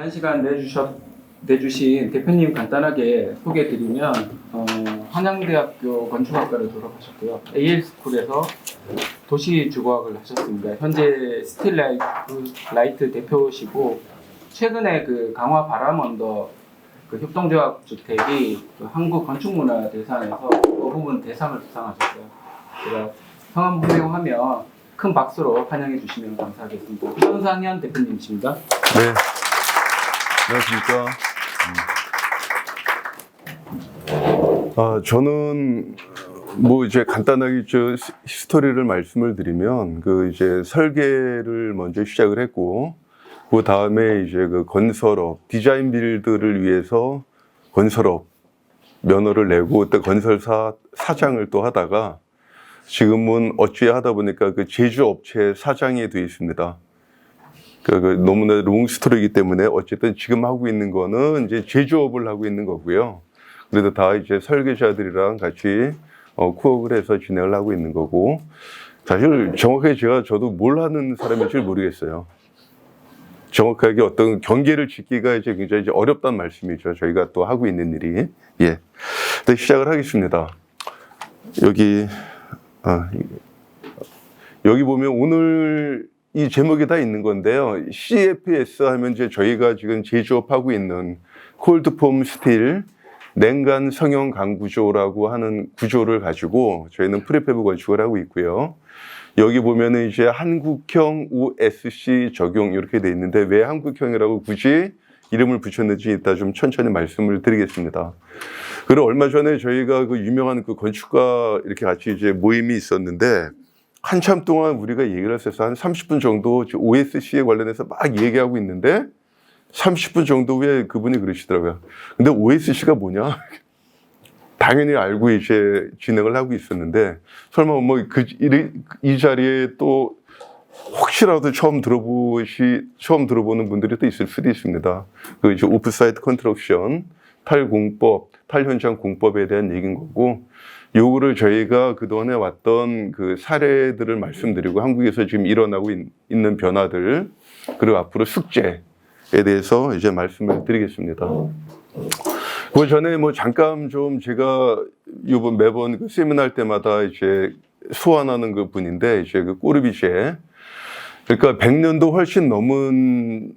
귀한 시간 내주신 대표님 간단하게 소개해드리면 한양대학교 건축학과를 졸업하셨고요. AL스쿨에서 도시주거학을 하셨습니다. 현재 스틸라이트 대표시고 최근에 그 강화 바람언더 그 협동조합 주택이 그 한국 건축문화대상에서 그 부분 대상을 수상하셨어요. 제가 성함 호명하면 큰 박수로 환영해 주시면 감사하겠습니다. 현상현 대표님이십니다. 네, 안녕하십니까. 저는 뭐 이제 간단하게 히스토리를 말씀을 드리면 그 이제 설계를 먼저 시작을 했고 그 다음에 이제 그 건설업 디자인 빌드를 위해서 건설업 면허를 내고 그때 건설사 사장을 또 하다가 지금은 어찌 하다 보니까 그 제조업체 사장이 되어 있습니다. 너무나 롱 스토리이기 때문에 어쨌든 지금 하고 있는 거는 이제 제조업을 하고 있는 거고요. 그래도 다 이제 설계자들이랑 같이 코업을 해서 진행을 하고 있는 거고, 사실 정확하게 저도 뭘 하는 사람인지 모르겠어요. 정확하게 어떤 경계를 짓기가 이제 굉장히 이제 어렵다는 말씀이죠. 저희가 또 하고 있는 일이. 예. 네, 시작을 하겠습니다. 여기 보면 오늘 이 제목이 다 있는 건데요. CFS 하면 이제 저희가 지금 제조업하고 있는 콜드폼 스틸 냉간 성형 강구조라고 하는 구조를 가지고 저희는 프리패브 건축을 하고 있고요. 여기 보면은 이제 한국형 OSC 적용 이렇게 돼 있는데 왜 한국형이라고 굳이 이름을 붙였는지 이따 좀 천천히 말씀을 드리겠습니다. 그리고 얼마 전에 저희가 그 유명한 그 건축가 이렇게 같이 이제 모임이 있었는데 한참 동안 우리가 얘기를 했어서 한 30분 정도 OSC에 관련해서 막 얘기하고 있는데 30분 정도 후에 그분이 그러시더라고요. 근데 OSC가 뭐냐? 당연히 알고 이제 진행을 하고 있었는데 설마 뭐 이 자리에 또 혹시라도 처음 들어보는 분들이 또 있을 수도 있습니다. 그 이제 오프사이트 컨스트럭션, 탈공법, 탈현장 공법에 대한 얘기인 거고, 요거를 저희가 그동안에 왔던 그 사례들을 말씀드리고 한국에서 지금 일어나고 있는 변화들, 그리고 앞으로 숙제에 대해서 이제 말씀을 드리겠습니다. 그 전에 뭐 잠깐 좀 제가 매번 그 세미나 할 때마다 이제 소환하는 그 분인데 이제 그 꼬르비제, 그러니까 100년도 훨씬 넘은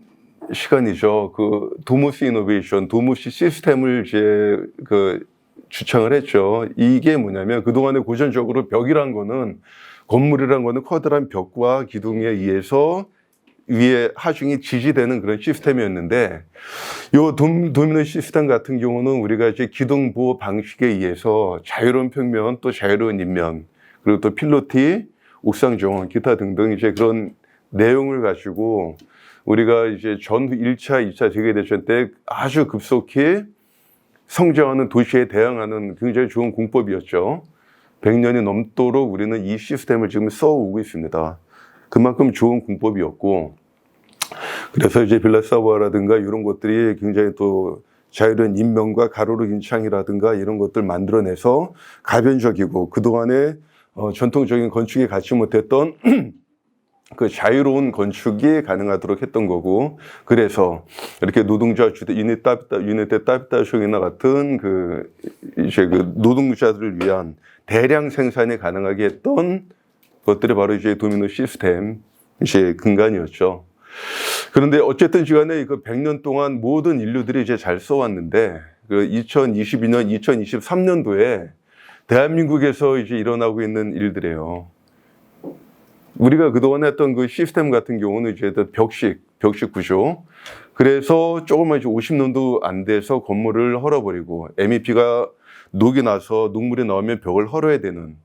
시간이죠. 그 도모스 이노베이션, 도모스 시스템을 이제 주창을 했죠. 이게 뭐냐면 그동안에 고전적으로 벽이란 거는 건물이란 거는 커다란 벽과 기둥에 의해서 위에 하중이 지지되는 그런 시스템이었는데 요 도미노 시스템 같은 경우는 우리가 이제 기둥 보호 방식에 의해서 자유로운 평면 또 자유로운 인면 그리고 또 필로티, 옥상 정원, 기타 등등 이제 그런 내용을 가지고 우리가 이제 전 1차, 2차 세계대전 때 아주 급속히 성장하는 도시에 대응하는 굉장히 좋은 공법이었죠. 100년이 넘도록 우리는 이 시스템을 지금 써오고 있습니다. 그만큼 좋은 공법이었고, 그래서 이제 빌라사부아라든가 이런 것들이 굉장히 또 자유로운 인면과 가로로 긴 창이라든가 이런 것들 만들어내서 가변적이고 그동안에 전통적인 건축에 갖지 못했던 그 자유로운 건축이 가능하도록 했던 거고, 그래서 이렇게 노동자 주택 유니테 따비타숑이나 같은 이제 노동자들을 위한 대량 생산이 가능하게 했던 것들이 바로 이제 도미노 시스템 이제 근간이었죠. 그런데 어쨌든 시간에 그 100년 동안 모든 인류들이 이제 잘 써왔는데 그 2022년, 2023년도에 대한민국에서 이제 일어나고 있는 일들이에요. 우리가 그동안 했던 그 시스템 같은 경우는 이제 벽식 구조. 그래서 조금만 이제 50년도 안 돼서 건물을 헐어버리고 MEP가 녹이 나서 녹물이 나오면 벽을 헐어야 되는,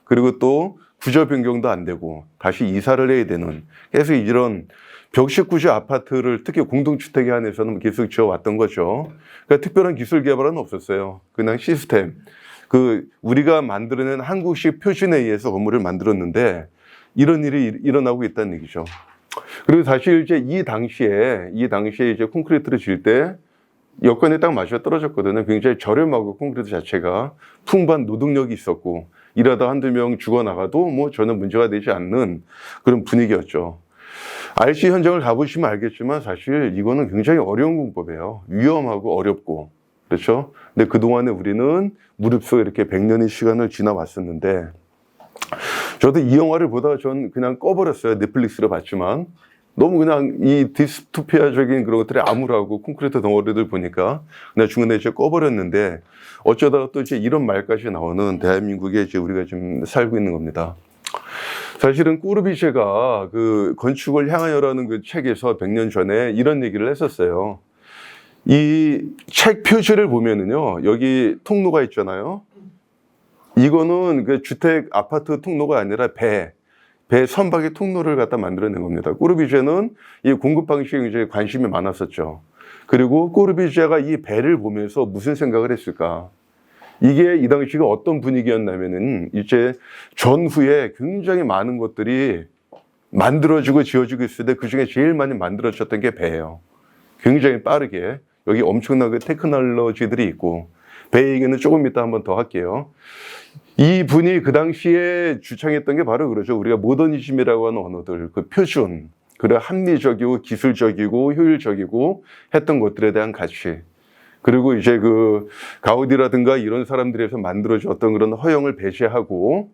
그리고 또 구조 변경도 안 되고 다시 이사를 해야 되는, 그래서 이런 벽식 구조 아파트를 특히 공동주택에 한해서는 계속 지어왔던 거죠. 그러니까 특별한 기술 개발은 없었어요. 그냥 시스템. 우리가 만들어낸 한국식 표준에 의해서 건물을 만들었는데 이런 일이 일어나고 있다는 얘기죠. 그리고 사실 이제 이 당시에 이제 콘크리트를 질 때 여건에 딱 맞아 떨어졌거든요. 굉장히 저렴하고 콘크리트 자체가 풍부한 노동력이 있었고 일하다 한두 명 죽어나가도 뭐 전혀 문제가 되지 않는 그런 분위기였죠. RC 현장을 가보시면 알겠지만 사실 이거는 굉장히 어려운 공법이에요. 위험하고 어렵고. 그렇죠? 근데 그동안에 우리는 무릎 속에 이렇게 100년의 시간을 지나왔었는데, 저도 이 영화를 보다가 전 그냥 꺼버렸어요. 넷플릭스로 봤지만. 너무 그냥 이 디스토피아적인 그런 것들이 암울하고 콘크리트 덩어리들 보니까 그냥 중간에 이제 꺼버렸는데, 어쩌다가 또 이제 이런 말까지 나오는 대한민국에 이제 우리가 지금 살고 있는 겁니다. 사실은 꾸르비제가 그 건축을 향하여라는 그 책에서 100년 전에 이런 얘기를 했었어요. 이 책 표지를 보면은요, 여기 통로가 있잖아요. 이거는 그 주택 아파트 통로가 아니라 배 선박의 통로를 갖다 만들어낸 겁니다. 꾸르비제는 이 공급 방식에 굉장히 관심이 많았었죠. 그리고 꾸르비제가 이 배를 보면서 무슨 생각을 했을까? 이게 이 당시가 어떤 분위기였냐면은 이제 전후에 굉장히 많은 것들이 만들어지고 지어지고 있을 때 그 중에 제일 많이 만들어졌던 게 배예요. 굉장히 빠르게. 여기 엄청나게 테크놀로지들이 있고, 배 얘기는 조금 이따 한번 더 할게요. 이 분이 그 당시에 주창했던 게 바로 그러죠. 우리가 모더니즘이라고 하는 언어들, 그 표준, 그래 합리적이고 기술적이고 효율적이고 했던 것들에 대한 가치. 그리고 이제 그 가우디라든가 이런 사람들에서 만들어졌던 그런 허영을 배제하고,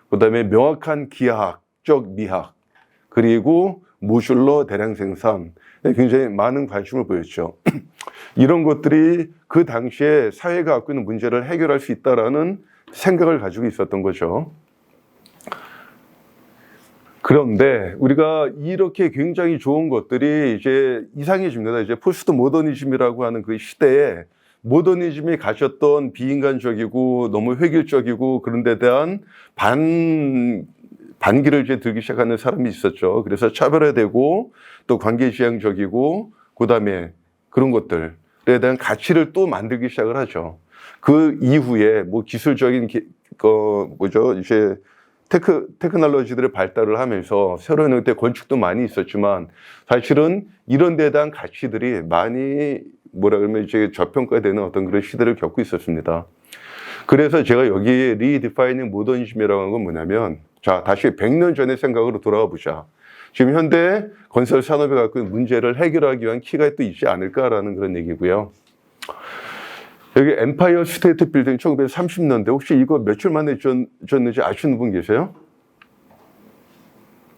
그다음에 명확한 기하학적 미학, 그리고 모듈러 대량 생산, 굉장히 많은 관심을 보였죠. 이런 것들이 그 당시에 사회가 갖고 있는 문제를 해결할 수 있다라는 생각을 가지고 있었던 거죠. 그런데 우리가 이렇게 굉장히 좋은 것들이 이제 이상해집니다. 이제 포스트 모더니즘이라고 하는 그 시대에 모더니즘이 가졌던 비인간적이고 너무 획일적이고 그런 데 대한 반기를 이제 들기 시작하는 사람이 있었죠. 그래서 차별화되고 또 관계지향적이고 그다음에 그런 것들에 대한 가치를 또 만들기 시작을 하죠. 그 이후에 뭐 기술적인 이제 테크놀로지들의 발달을 하면서 새로운 형태 건축도 많이 있었지만 사실은 이런 데에 대한 가치들이 많이 뭐라 그러면 이제 저평가되는 어떤 그런 시대를 겪고 있었습니다. 그래서 제가 여기 리디파이닝 모더니즘이라고 하는 건 뭐냐면, 자, 다시 100년 전의 생각으로 돌아가 보자. 지금 현대 건설 산업이 갖고 있는 문제를 해결하기 위한 키가 또 있지 않을까라는 그런 얘기고요. 여기 엠파이어 스테이트 빌딩 1930년대, 혹시 이거 며칠 만에 졌는지 아시는 분 계세요?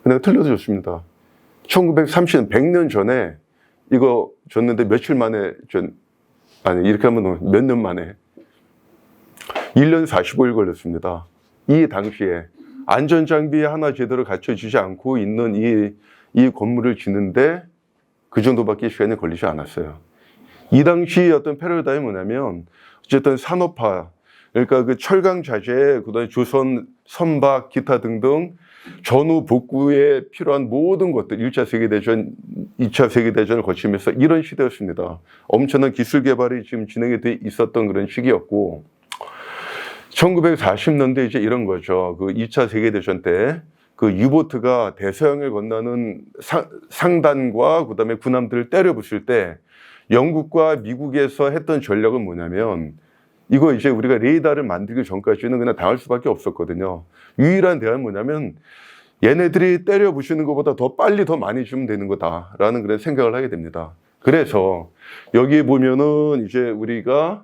그냥 틀려도 좋습니다. 1930년, 100년 전에 이거 졌는데 며칠 만에 아니, 이렇게 하면 몇 년 만에? 1년 45일 걸렸습니다. 이 당시에 안전장비 하나 제대로 갖춰지지 않고 있는 이 건물을 짓는데 그 정도밖에 시간이 걸리지 않았어요. 이 당시 어떤 패러다임이 뭐냐면, 어쨌든 산업화, 그러니까 그 철강 자재, 그다음에 조선 선박, 기타 등등 전후 복구에 필요한 모든 것들, 1차 세계대전, 2차 세계대전을 거치면서 이런 시대였습니다. 엄청난 기술 개발이 지금 진행이 돼 있었던 그런 시기였고, 1940년대 이제 이런 거죠. 그 2차 세계대전 때 그 유보트가 대서양을 건너는 상단과 그다음에 군함들을 때려 부술 때 영국과 미국에서 했던 전략은 뭐냐면, 이거 이제 우리가 레이더를 만들기 전까지는 그냥 당할 수밖에 없었거든요. 유일한 대안은 뭐냐면, 얘네들이 때려 부수는 것보다 더 빨리 더 많이 주면 되는 거다라는 그런 생각을 하게 됩니다. 그래서 여기 보면은 이제 우리가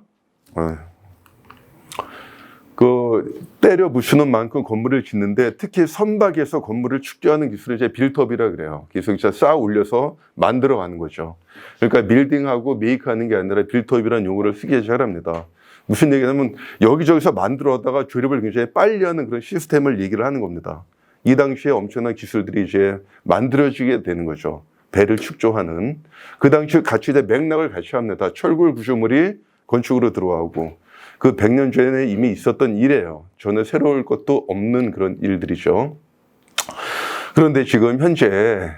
그 때려 부수는 만큼 건물을 짓는데, 특히 선박에서 건물을 축조하는 기술을 이제 빌트업이라 그래요. 기술자 쌓아 올려서 만들어 가는 거죠. 그러니까 빌딩하고 메이크하는 게 아니라 빌트업이라는 용어를 쓰기 시작합니다. 무슨 얘기냐면 여기저기서 만들어다가 조립을 굉장히 빨리 하는 그런 시스템을 얘기를 하는 겁니다. 이 당시에 엄청난 기술들이 이제 만들어지게 되는 거죠. 배를 축조하는. 그 당시 같이 이제 맥락을 같이 합니다. 철골 구조물이 건축으로 들어가고, 그 100년 전에 이미 있었던 일이에요. 전혀 새로울 것도 없는 그런 일들이죠. 그런데 지금 현재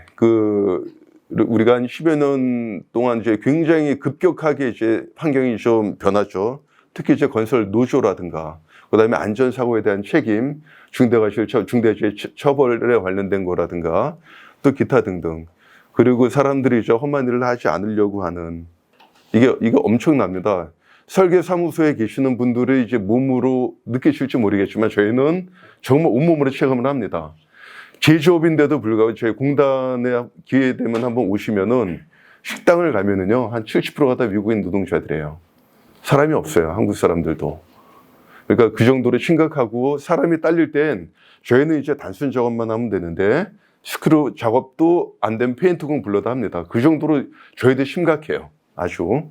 우리가 한 10여 년 동안 이제 굉장히 급격하게 이제 환경이 좀 변하죠. 특히 이제 건설 노조라든가, 그다음에 안전사고에 대한 책임, 중대재해 처벌에 관련된 거라든가, 또 기타 등등. 그리고 사람들이 이제 험한 일을 하지 않으려고 하는, 이게 엄청납니다. 설계사무소에 계시는 분들이 이제 몸으로 느끼실지 모르겠지만 저희는 정말 온몸으로 체감을 합니다. 제조업인데도 불구하고 저희 공단에 기회 되면 한번 오시면은 식당을 가면은요, 한 70%가 다 외국인 노동자들이에요. 사람이 없어요, 한국 사람들도. 그러니까 그 정도로 심각하고, 사람이 딸릴 땐 저희는 이제 단순 작업만 하면 되는데 스크류 작업도 안 되면 페인트공 불러다 합니다. 그 정도로 저희도 심각해요, 아주.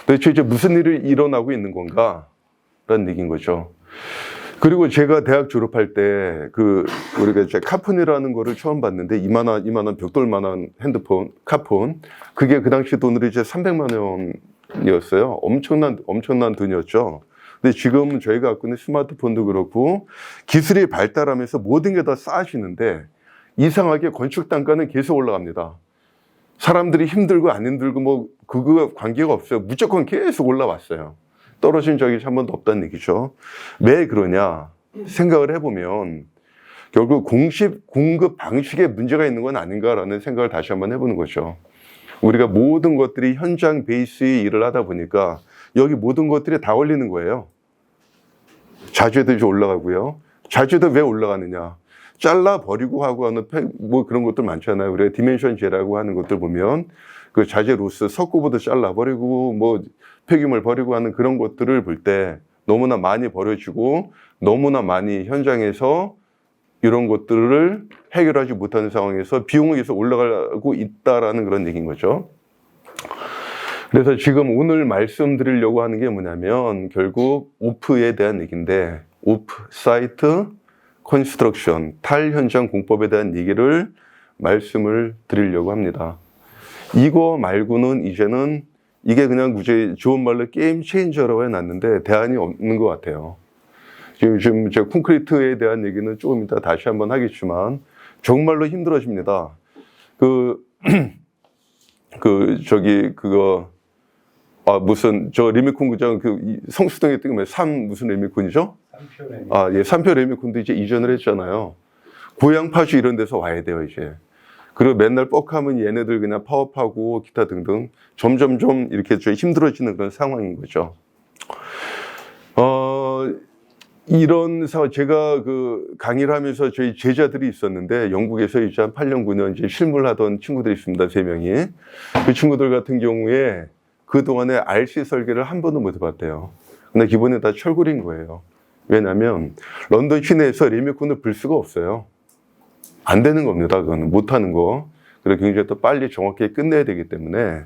도대체 이제 무슨 일이 일어나고 있는 건가? 라는 얘기인 거죠. 그리고 제가 대학 졸업할 때 우리가 이제 카폰이라는 거를 처음 봤는데 이만한 벽돌만한 핸드폰, 카폰. 그게 그 당시 돈으로 이제 300만 원이었어요. 엄청난 돈이었죠. 근데 지금 저희가 갖고 있는 스마트폰도 그렇고 기술이 발달하면서 모든 게 다 싸지는데 이상하게 건축 단가는 계속 올라갑니다. 사람들이 힘들고 안 힘들고 뭐 그거 관계가 없어요. 무조건 계속 올라왔어요. 떨어진 적이 한 번도 없다는 얘기죠. 왜 그러냐 생각을 해보면 결국 공급 방식에 문제가 있는 건 아닌가라는 생각을 다시 한번 해보는 거죠. 우리가 모든 것들이 현장 베이스의 일을 하다 보니까 여기 모든 것들이 다 올리는 거예요. 자재도 이제 올라가고요. 자재도 왜 올라가느냐? 잘라버리고 하고 하는 뭐 그런 것들 많잖아요. 우리가 디멘션제라고 하는 것들 보면 그 자재 로스, 석고보드 잘라버리고 뭐 폐기물 버리고 하는 그런 것들을 볼 때 너무나 많이 버려지고 너무나 많이 현장에서 이런 것들을 해결하지 못하는 상황에서 비용이 계속 올라가고 있다라는 그런 얘기인 거죠. 그래서 지금 오늘 말씀드리려고 하는 게 뭐냐면 결국 오프에 대한 얘기인데 오프 사이트 컨스트럭션, 탈현장 공법에 대한 얘기를 말씀을 드리려고 합니다. 이거 말고는 이제는 이게 그냥 굳이 좋은 말로 게임 체인저라고 해놨는데 대안이 없는 것 같아요. 지금 제 콘크리트에 대한 얘기는 조금 이따 다시 한번 하겠지만 정말로 힘들어집니다. 무슨 저 레미콘 구장 성수동에 뜨면 무슨 레미콘이죠? 삼표 레미콘도 이제 이전을 했잖아요. 고양 파주 이런 데서 와야 돼요, 이제. 그리고 맨날 뻑하면 얘네들 그냥 파업하고 기타 등등 점점점 이렇게 좀 힘들어지는 그런 상황인 거죠. 이런 상황, 제가 강의를 하면서 저희 제자들이 있었는데 영국에서 이제 한 8년, 9년 이제 실무하던 친구들이 있습니다, 3명이. 그 친구들 같은 경우에 그동안에 RC 설계를 한 번도 못 해봤대요. 근데 기본에 다 철골인 거예요. 왜냐면 런던 시내에서 레미콘을 불 수가 없어요. 안 되는 겁니다. 그건 못하는 거. 그리고 굉장히 또 빨리 정확하게 끝내야 되기 때문에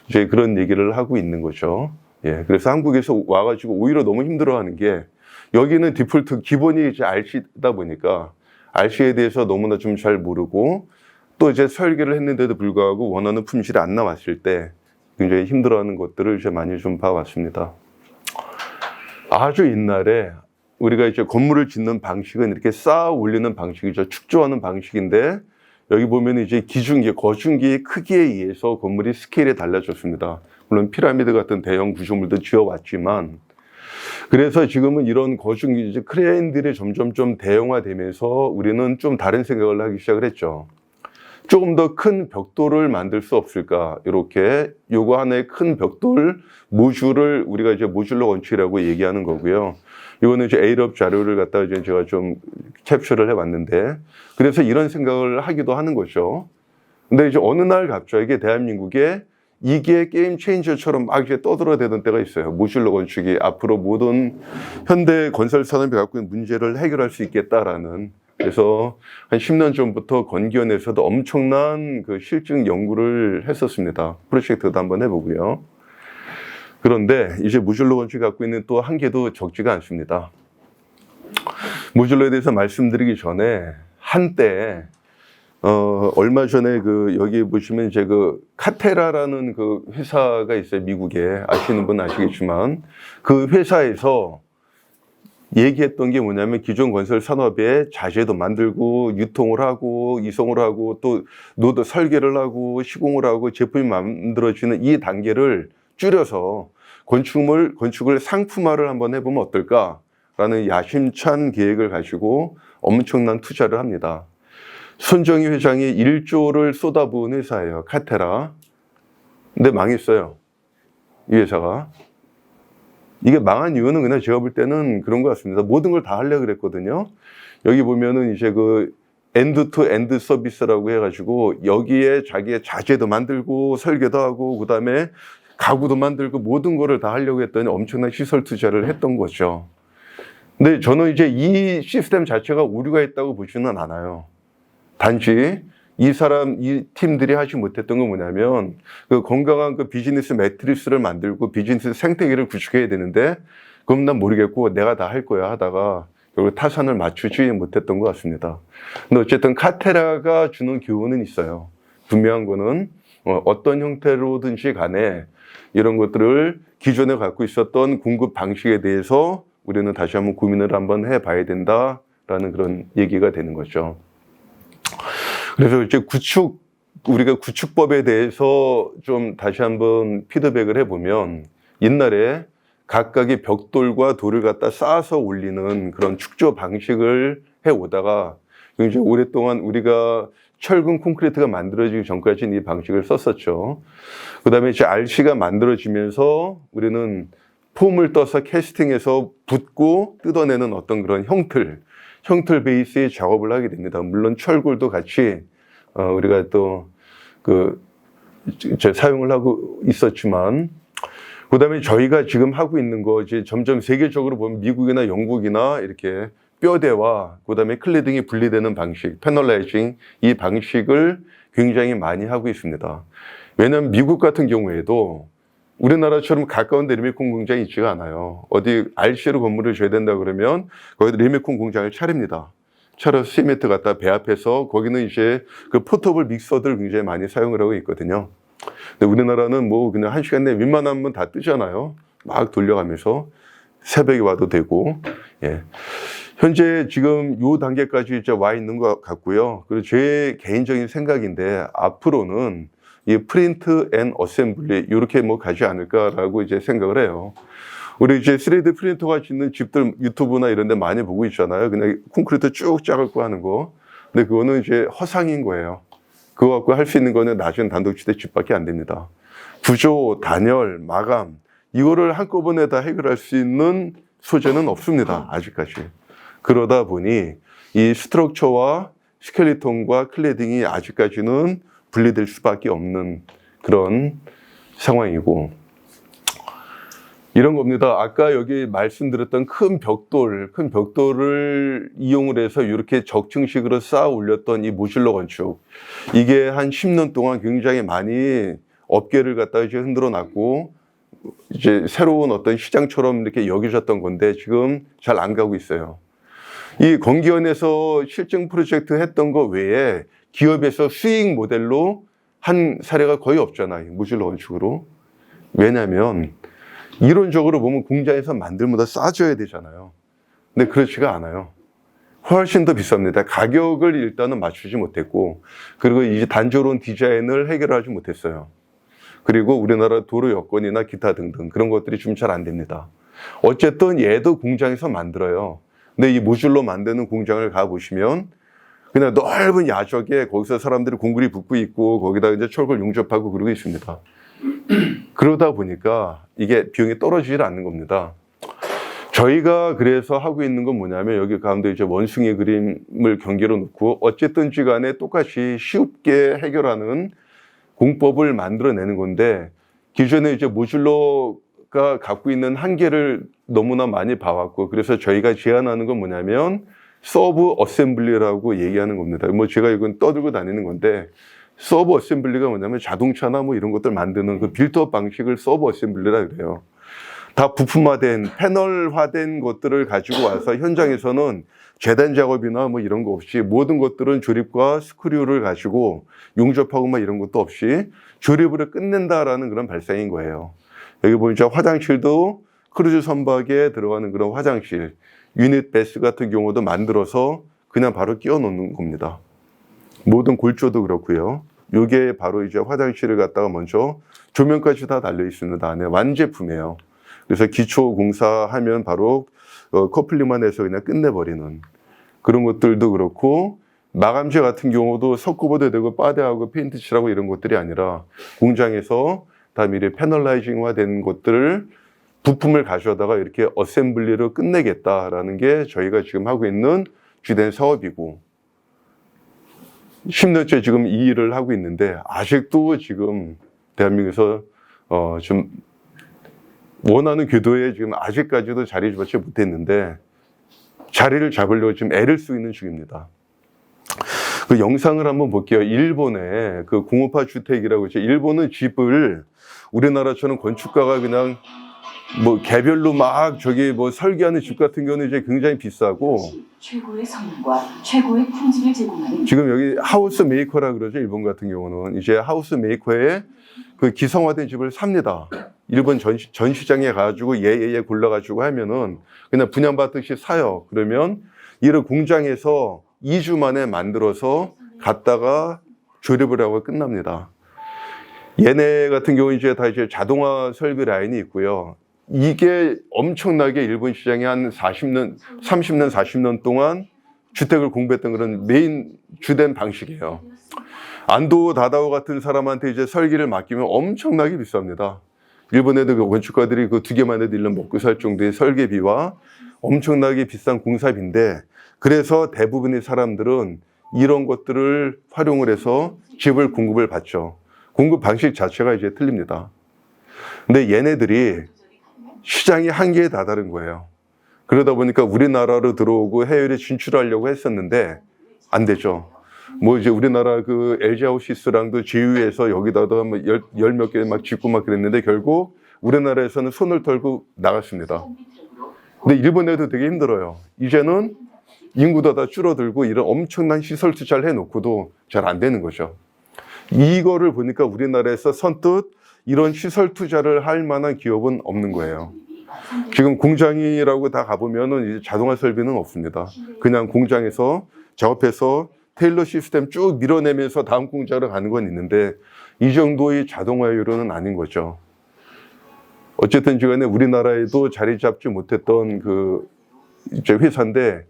이제 그런 얘기를 하고 있는 거죠. 예. 그래서 한국에서 와가지고 오히려 너무 힘들어하는 게 여기는 디폴트 기본이 이제 RC다 보니까 RC에 대해서 너무나 좀 잘 모르고 또 이제 설계를 했는데도 불구하고 원하는 품질이 안 나왔을 때 굉장히 힘들어하는 것들을 이제 많이 좀 봐왔습니다. 아주 옛날에 우리가 이제 건물을 짓는 방식은 이렇게 쌓아 올리는 방식이죠. 축조하는 방식인데 여기 보면 이제 기중기, 거중기의 크기에 의해서 건물이 스케일이 달라졌습니다. 물론 피라미드 같은 대형 구조물도 지어왔지만 그래서 지금은 이런 거중기, 이제 크레인들이 점점점 대형화되면서 우리는 좀 다른 생각을 하기 시작을 했죠. 조금 더 큰 벽돌을 만들 수 없을까? 이렇게 요거 하나의 큰 벽돌 모듈을 우리가 이제 모듈러 건축이라고 얘기하는 거고요. 이거는 이제 에이럽 자료를 갖다가 이제 제가 좀 캡처를 해봤는데, 그래서 이런 생각을 하기도 하는 거죠. 근데 이제 어느 날 갑자기 대한민국에 이게 게임 체인저처럼 막 이제 떠들어대던 때가 있어요. 모듈러 건축이 앞으로 모든 현대 건설 산업이 갖고 있는 문제를 해결할 수 있겠다라는. 그래서 한 10년 전부터 건기원에서도 엄청난 그 실증 연구를 했었습니다. 프로젝트도 한번 해보고요. 그런데 이제 모듈러 건축이 갖고 있는 또 한계도 적지가 않습니다. 모듈러에 대해서 말씀드리기 전에 한때 얼마 전에 여기 보시면 이제 카테라라는 회사가 있어요. 미국에. 아시는 분 아시겠지만 그 회사에서 얘기했던 게 뭐냐면 기존 건설 산업에 자재도 만들고 유통을 하고 이송을 하고 또 노드 설계를 하고 시공을 하고 제품이 만들어지는 이 단계를 줄여서 건축을 상품화를 한번 해보면 어떨까라는 야심찬 계획을 가지고 엄청난 투자를 합니다. 손정희 회장이 1조를 쏟아부은 회사예요. 카테라. 근데 망했어요. 이 회사가. 이게 망한 이유는 그냥 제가 볼 때는 그런 것 같습니다. 모든 걸 다 하려고 그랬거든요. 여기 보면은 이제 엔드 투 엔드 서비스라고 해가지고 여기에 자기의 자재도 만들고 설계도 하고 그다음에 가구도 만들고 모든 거를 다 하려고 했더니 엄청난 시설 투자를 했던 거죠. 근데 저는 이제 이 시스템 자체가 오류가 있다고 보지는 않아요. 단지 이 팀들이 하지 못했던 건 뭐냐면 그 건강한 그 비즈니스 매트리스를 만들고 비즈니스 생태계를 구축해야 되는데 그럼 난 모르겠고 내가 다 할 거야 하다가 결국 타산을 맞추지 못했던 것 같습니다. 근데 어쨌든 카테라가 주는 교훈은 있어요. 분명한 거는 어떤 형태로든지 간에 이런 것들을 기존에 갖고 있었던 공급 방식에 대해서 우리는 다시 한번 고민을 한번 해봐야 된다라는 그런 얘기가 되는 거죠. 그래서 이제 우리가 구축법에 대해서 좀 다시 한번 피드백을 해보면 옛날에 각각의 벽돌과 돌을 갖다 쌓아서 올리는 그런 축조 방식을 해오다가 굉장히 오랫동안 우리가 철근 콘크리트가 만들어지기 전까지는 이 방식을 썼었죠. 그 다음에 이제 RC가 만들어지면서 우리는 폼을 떠서 캐스팅해서 붓고 뜯어내는 어떤 그런 형틀 베이스의 작업을 하게 됩니다. 물론 철골도 같이 우리가 또 사용을 하고 있었지만, 그 다음에 저희가 지금 하고 있는 거 이제 점점 세계적으로 보면 미국이나 영국이나 이렇게 뼈대와 그 다음에 클레딩이 분리되는 방식, 패널라이징 이 방식을 굉장히 많이 하고 있습니다. 왜냐하면 미국 같은 경우에도 우리나라처럼 가까운 데 리메콘 공장이 있지가 않아요. 어디 RC로 건물을 줘야 된다 그러면 거기도 리메콘 공장을 차립니다. 차려서 시멘트 갖다 배합해서 거기는 이제 그 포터블 믹서들 굉장히 많이 사용을 하고 있거든요. 근데 우리나라는 뭐 그냥 1시간 내에 웬만하면 다 뜨잖아요. 막 돌려가면서 새벽에 와도 되고. 예. 현재 지금 요 단계까지 이제 와 있는 것 같고요. 그리고 제 개인적인 생각인데 앞으로는 이 프린트 앤 어셈블리 이렇게 뭐 가지 않을까라고 이제 생각을 해요. 우리 이제 3D 프린터가 짓는 집들 유튜브나 이런 데 많이 보고 있잖아요. 그냥 콘크리트 쭉 짜갖고 하는 거. 근데 그거는 이제 허상인 거예요. 그거 갖고 할 수 있는 거는 낮은 단독주택 집밖에 안 됩니다. 구조, 단열, 마감 이거를 한꺼번에 다 해결할 수 있는 소재는 없습니다. 아직까지. 그러다 보니 이 스트럭처와 스켈리톤과 클레딩이 아직까지는 분리될 수밖에 없는 그런 상황이고, 이런 겁니다. 아까 여기 말씀드렸던 큰 벽돌을 이용을 해서 이렇게 적층식으로 쌓아 올렸던 이 모듈러 건축. 이게 한 10년 동안 굉장히 많이 업계를 갖다가 이제 흔들어 놨고, 이제 새로운 어떤 시장처럼 이렇게 여겨졌던 건데 지금 잘 안 가고 있어요. 이 건기원에서 실증 프로젝트 했던 거 외에 기업에서 수익 모델로 한 사례가 거의 없잖아요. 모듈러 건축으로. 왜냐하면 이론적으로 보면 공장에서 만들면 싸줘야 되잖아요. 근데 그렇지가 않아요. 훨씬 더 비쌉니다. 가격을 일단은 맞추지 못했고, 그리고 이제 단조로운 디자인을 해결하지 못했어요. 그리고 우리나라 도로 여건이나 기타 등등 그런 것들이 좀 잘 안 됩니다. 어쨌든 얘도 공장에서 만들어요. 근데 이 모듈러 만드는 공장을 가보시면 그냥 넓은 야적에 거기서 사람들이 공구리 붓고 있고 거기다 이제 철골 용접하고 그러고 있습니다. 그러다 보니까 이게 비용이 떨어지질 않는 겁니다. 저희가 그래서 하고 있는 건 뭐냐면 여기 가운데 이제 원숭이 그림을 경계로 놓고 어쨌든지 간에 똑같이 쉽게 해결하는 공법을 만들어내는 건데, 기존에 이제 모듈러가 갖고 있는 한계를 너무나 많이 봐왔고, 그래서 저희가 제안하는 건 뭐냐면 서브 어셈블리라고 얘기하는 겁니다. 뭐 제가 이건 떠들고 다니는 건데, 서브 어셈블리가 뭐냐면 자동차나 뭐 이런 것들 만드는 그 빌트업 방식을 서브 어셈블리라 그래요. 다 부품화된, 패널화된 것들을 가지고 와서 현장에서는 재단 작업이나 뭐 이런 거 없이 모든 것들은 조립과 스크류를 가지고 용접하고 막 이런 것도 없이 조립으로 끝낸다라는 그런 발상인 거예요. 여기 보니까 화장실도 크루즈 선박에 들어가는 그런 화장실, 유닛 베스 같은 경우도 만들어서 그냥 바로 끼워 놓는 겁니다. 모든 골조도 그렇고요. 이게 바로 이제 화장실을 갖다가 먼저 조명까지 다 달려 있습니다. 안에 완제품이에요. 그래서 기초 공사하면 바로 커플링만 해서 그냥 끝내버리는 그런 것들도 그렇고, 마감재 같은 경우도 석고보드 되고 빠데하고 페인트 칠하고 이런 것들이 아니라 공장에서 다 미리 패널라이징화 된 것들을 부품을 가져다가 이렇게 어셈블리로 끝내겠다라는 게 저희가 지금 하고 있는 주된 사업이고, 10년째 지금 이 일을 하고 있는데 아직도 지금 대한민국에서 좀 원하는 궤도에 지금 아직까지도 자리 잡지 못했는데 자리를 잡으려고 지금 애를 쓰고 있는 중입니다. 그 영상을 한번 볼게요. 일본의 그 공업화 주택이라고 있죠. 일본은 집을 우리나라처럼 건축가가 그냥 뭐 개별로 막 저기 뭐 설계하는 집 같은 경우는 이제 굉장히 비싸고 최고의 성능과 최고의 품질을 제공하는 지금 여기 하우스 메이커라 그러죠. 일본 같은 경우는 이제 하우스 메이커에 그 기성화된 집을 삽니다. 일본 전 시장에 가가지고 예예예 골라가지고 하면은 그냥 분양받듯이 사요. 그러면 이를 공장에서 2주 만에 만들어서 갖다가 조립을 하고 끝납니다. 얘네 같은 경우 이제 다 이제 자동화 설비 라인이 있고요. 이게 엄청나게 일본 시장에 한 40년, 30년, 40년 동안 주택을 공부했던 그런 메인 주된 방식이에요. 안도 다다오 같은 사람한테 이제 설계를 맡기면 엄청나게 비쌉니다. 일본에도 그 건축가들이 그 두 개만 해도 1년 먹고 살 정도의 설계비와 엄청나게 비싼 공사비인데 그래서 대부분의 사람들은 이런 것들을 활용을 해서 집을 공급을 받죠. 공급 방식 자체가 이제 틀립니다. 근데 얘네들이 시장이 한계에 다다른 거예요. 그러다 보니까 우리나라로 들어오고 해외에 진출하려고 했었는데 안 되죠. 뭐 이제 우리나라 그 LG 하우시스랑도 제휴해서 여기다가 뭐 열 몇 개 막 짓고 막 그랬는데 결국 우리나라에서는 손을 털고 나갔습니다. 근데 일본에도 되게 힘들어요. 이제는 인구도 다 줄어들고 이런 엄청난 시설 투자를 해놓고도 잘 안 되는 거죠. 이거를 보니까 우리나라에서 선뜻 이런 시설 투자를 할 만한 기업은 없는 거예요. 지금 공장이라고 다 가보면은 이제 자동화 설비는 없습니다. 그냥 공장에서 작업해서 테일러 시스템 쭉 밀어내면서 다음 공장으로 가는 건 있는데 이 정도의 자동화율은 아닌 거죠. 어쨌든 간에 우리나라에도 자리 잡지 못했던 그 이제 회사인데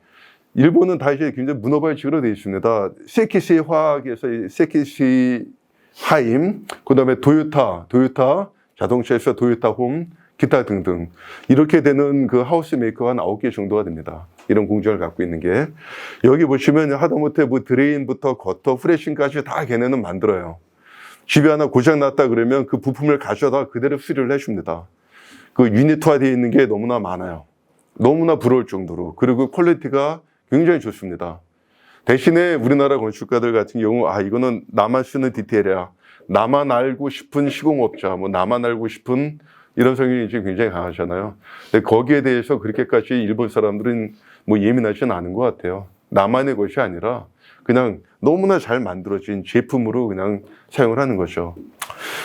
일본은 다 이제 굉장히 문어발식으로 되어 있습니다. 세키시 화학에서 세키시 하임, 그 다음에 도요타 자동차에서 도요타 홈, 기타 등등. 이렇게 되는 그 하우스 메이커가 한 9개 정도가 됩니다. 이런 공장을 갖고 있는 게. 여기 보시면 하다못해 뭐 드레인부터 거터, 프레싱까지 다 걔네는 만들어요. 집이 하나 고장 났다 그러면 그 부품을 가져다 그대로 수리를 해줍니다. 그 유니트화 되어 있는 게 너무나 많아요. 너무나 부러울 정도로. 그리고 퀄리티가 굉장히 좋습니다. 대신에 우리나라 건축가들 같은 경우 이거는 나만 쓰는 디테일이야. 나만 알고 싶은 시공업자, 뭐 나만 알고 싶은 이런 성향이 이제 굉장히 강하잖아요. 근데 거기에 대해서 그렇게까지 일본 사람들은 뭐 예민하지는 않은 것 같아요. 나만의 것이 아니라 그냥 너무나 잘 만들어진 제품으로 그냥 사용을 하는 거죠.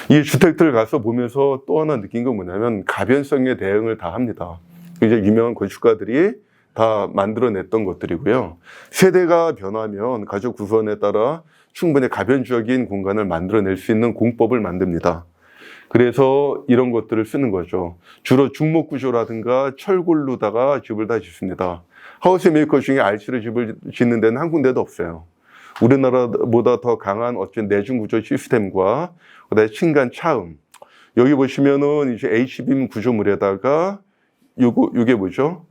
이 주택들 가서 보면서 또 하나 느낀 건 뭐냐면 가변성에 대응을 다 합니다. 이제 유명한 건축가들이 다 만들어냈던 것들이고요. 세대가 변하면 가족 구성에 따라 충분히 가변적인 공간을 만들어낼 수 있는 공법을 만듭니다. 그래서 이런 것들을 쓰는 거죠. 주로 중목 구조라든가 철골로다가 집을 다 짓습니다. 하우스 메이커 중에 RC로 집을 짓는 데는 한 군데도 없어요. 우리나라보다 더 강한 어떤 내중 구조 시스템과 그다음에 층간 차음. 여기 보시면은 이제 H빔 구조물에다가 요게 뭐죠?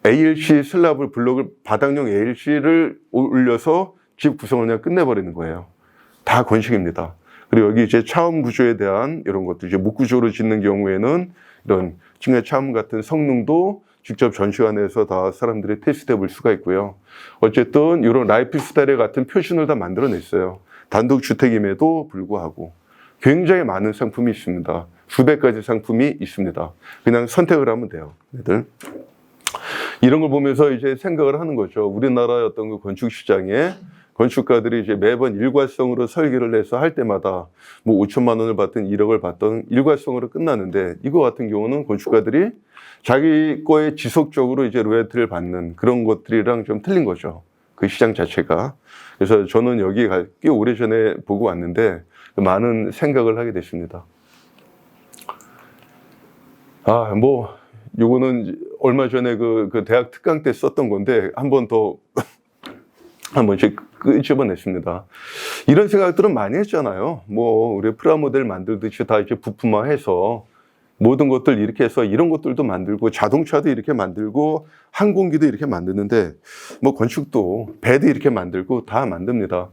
ALC 슬랍을 블록을 바닥용 ALC를 올려서 집 구성을 그냥 끝내버리는 거예요. 다 건식입니다. 그리고 여기 이제 차음 구조에 대한 이런 것도 이제 목 구조로 짓는 경우에는 이런 층간 차음 같은 성능도 직접 전시관에서 다 사람들이 테스트해 볼 수가 있고요. 어쨌든 이런 라이프 스타일 같은 표준을 다 만들어냈어요. 단독 주택임에도 불구하고 굉장히 많은 상품이 있습니다. 수백 가지 상품이 있습니다. 그냥 선택을 하면 돼요. 얘들. 이런 걸 보면서 이제 생각을 하는 거죠. 우리나라의 어떤 그 건축 시장에 건축가들이 이제 매번 일괄성으로 설계를 해서 할 때마다 뭐 5천만 원을 받든 1억을 받든 일괄성으로 끝나는데 이거 같은 경우는 건축가들이 자기 거에 지속적으로 이제 로열티를 받는 그런 것들이랑 좀 틀린 거죠. 그 시장 자체가. 그래서 저는 여기 꽤 오래전에 보고 왔는데 많은 생각을 하게 됐습니다. 요거는 얼마 전에 그 대학 특강 때 썼던 건데 한 번씩 끄집어냈습니다. 이런 생각들은 많이 했잖아요. 뭐 우리 프라모델 만들듯이 다 이제 부품화해서 모든 것들 이렇게 해서 이런 것들도 만들고 자동차도 이렇게 만들고 항공기도 이렇게 만드는데 뭐 건축도 배도 이렇게 만들고 다 만듭니다.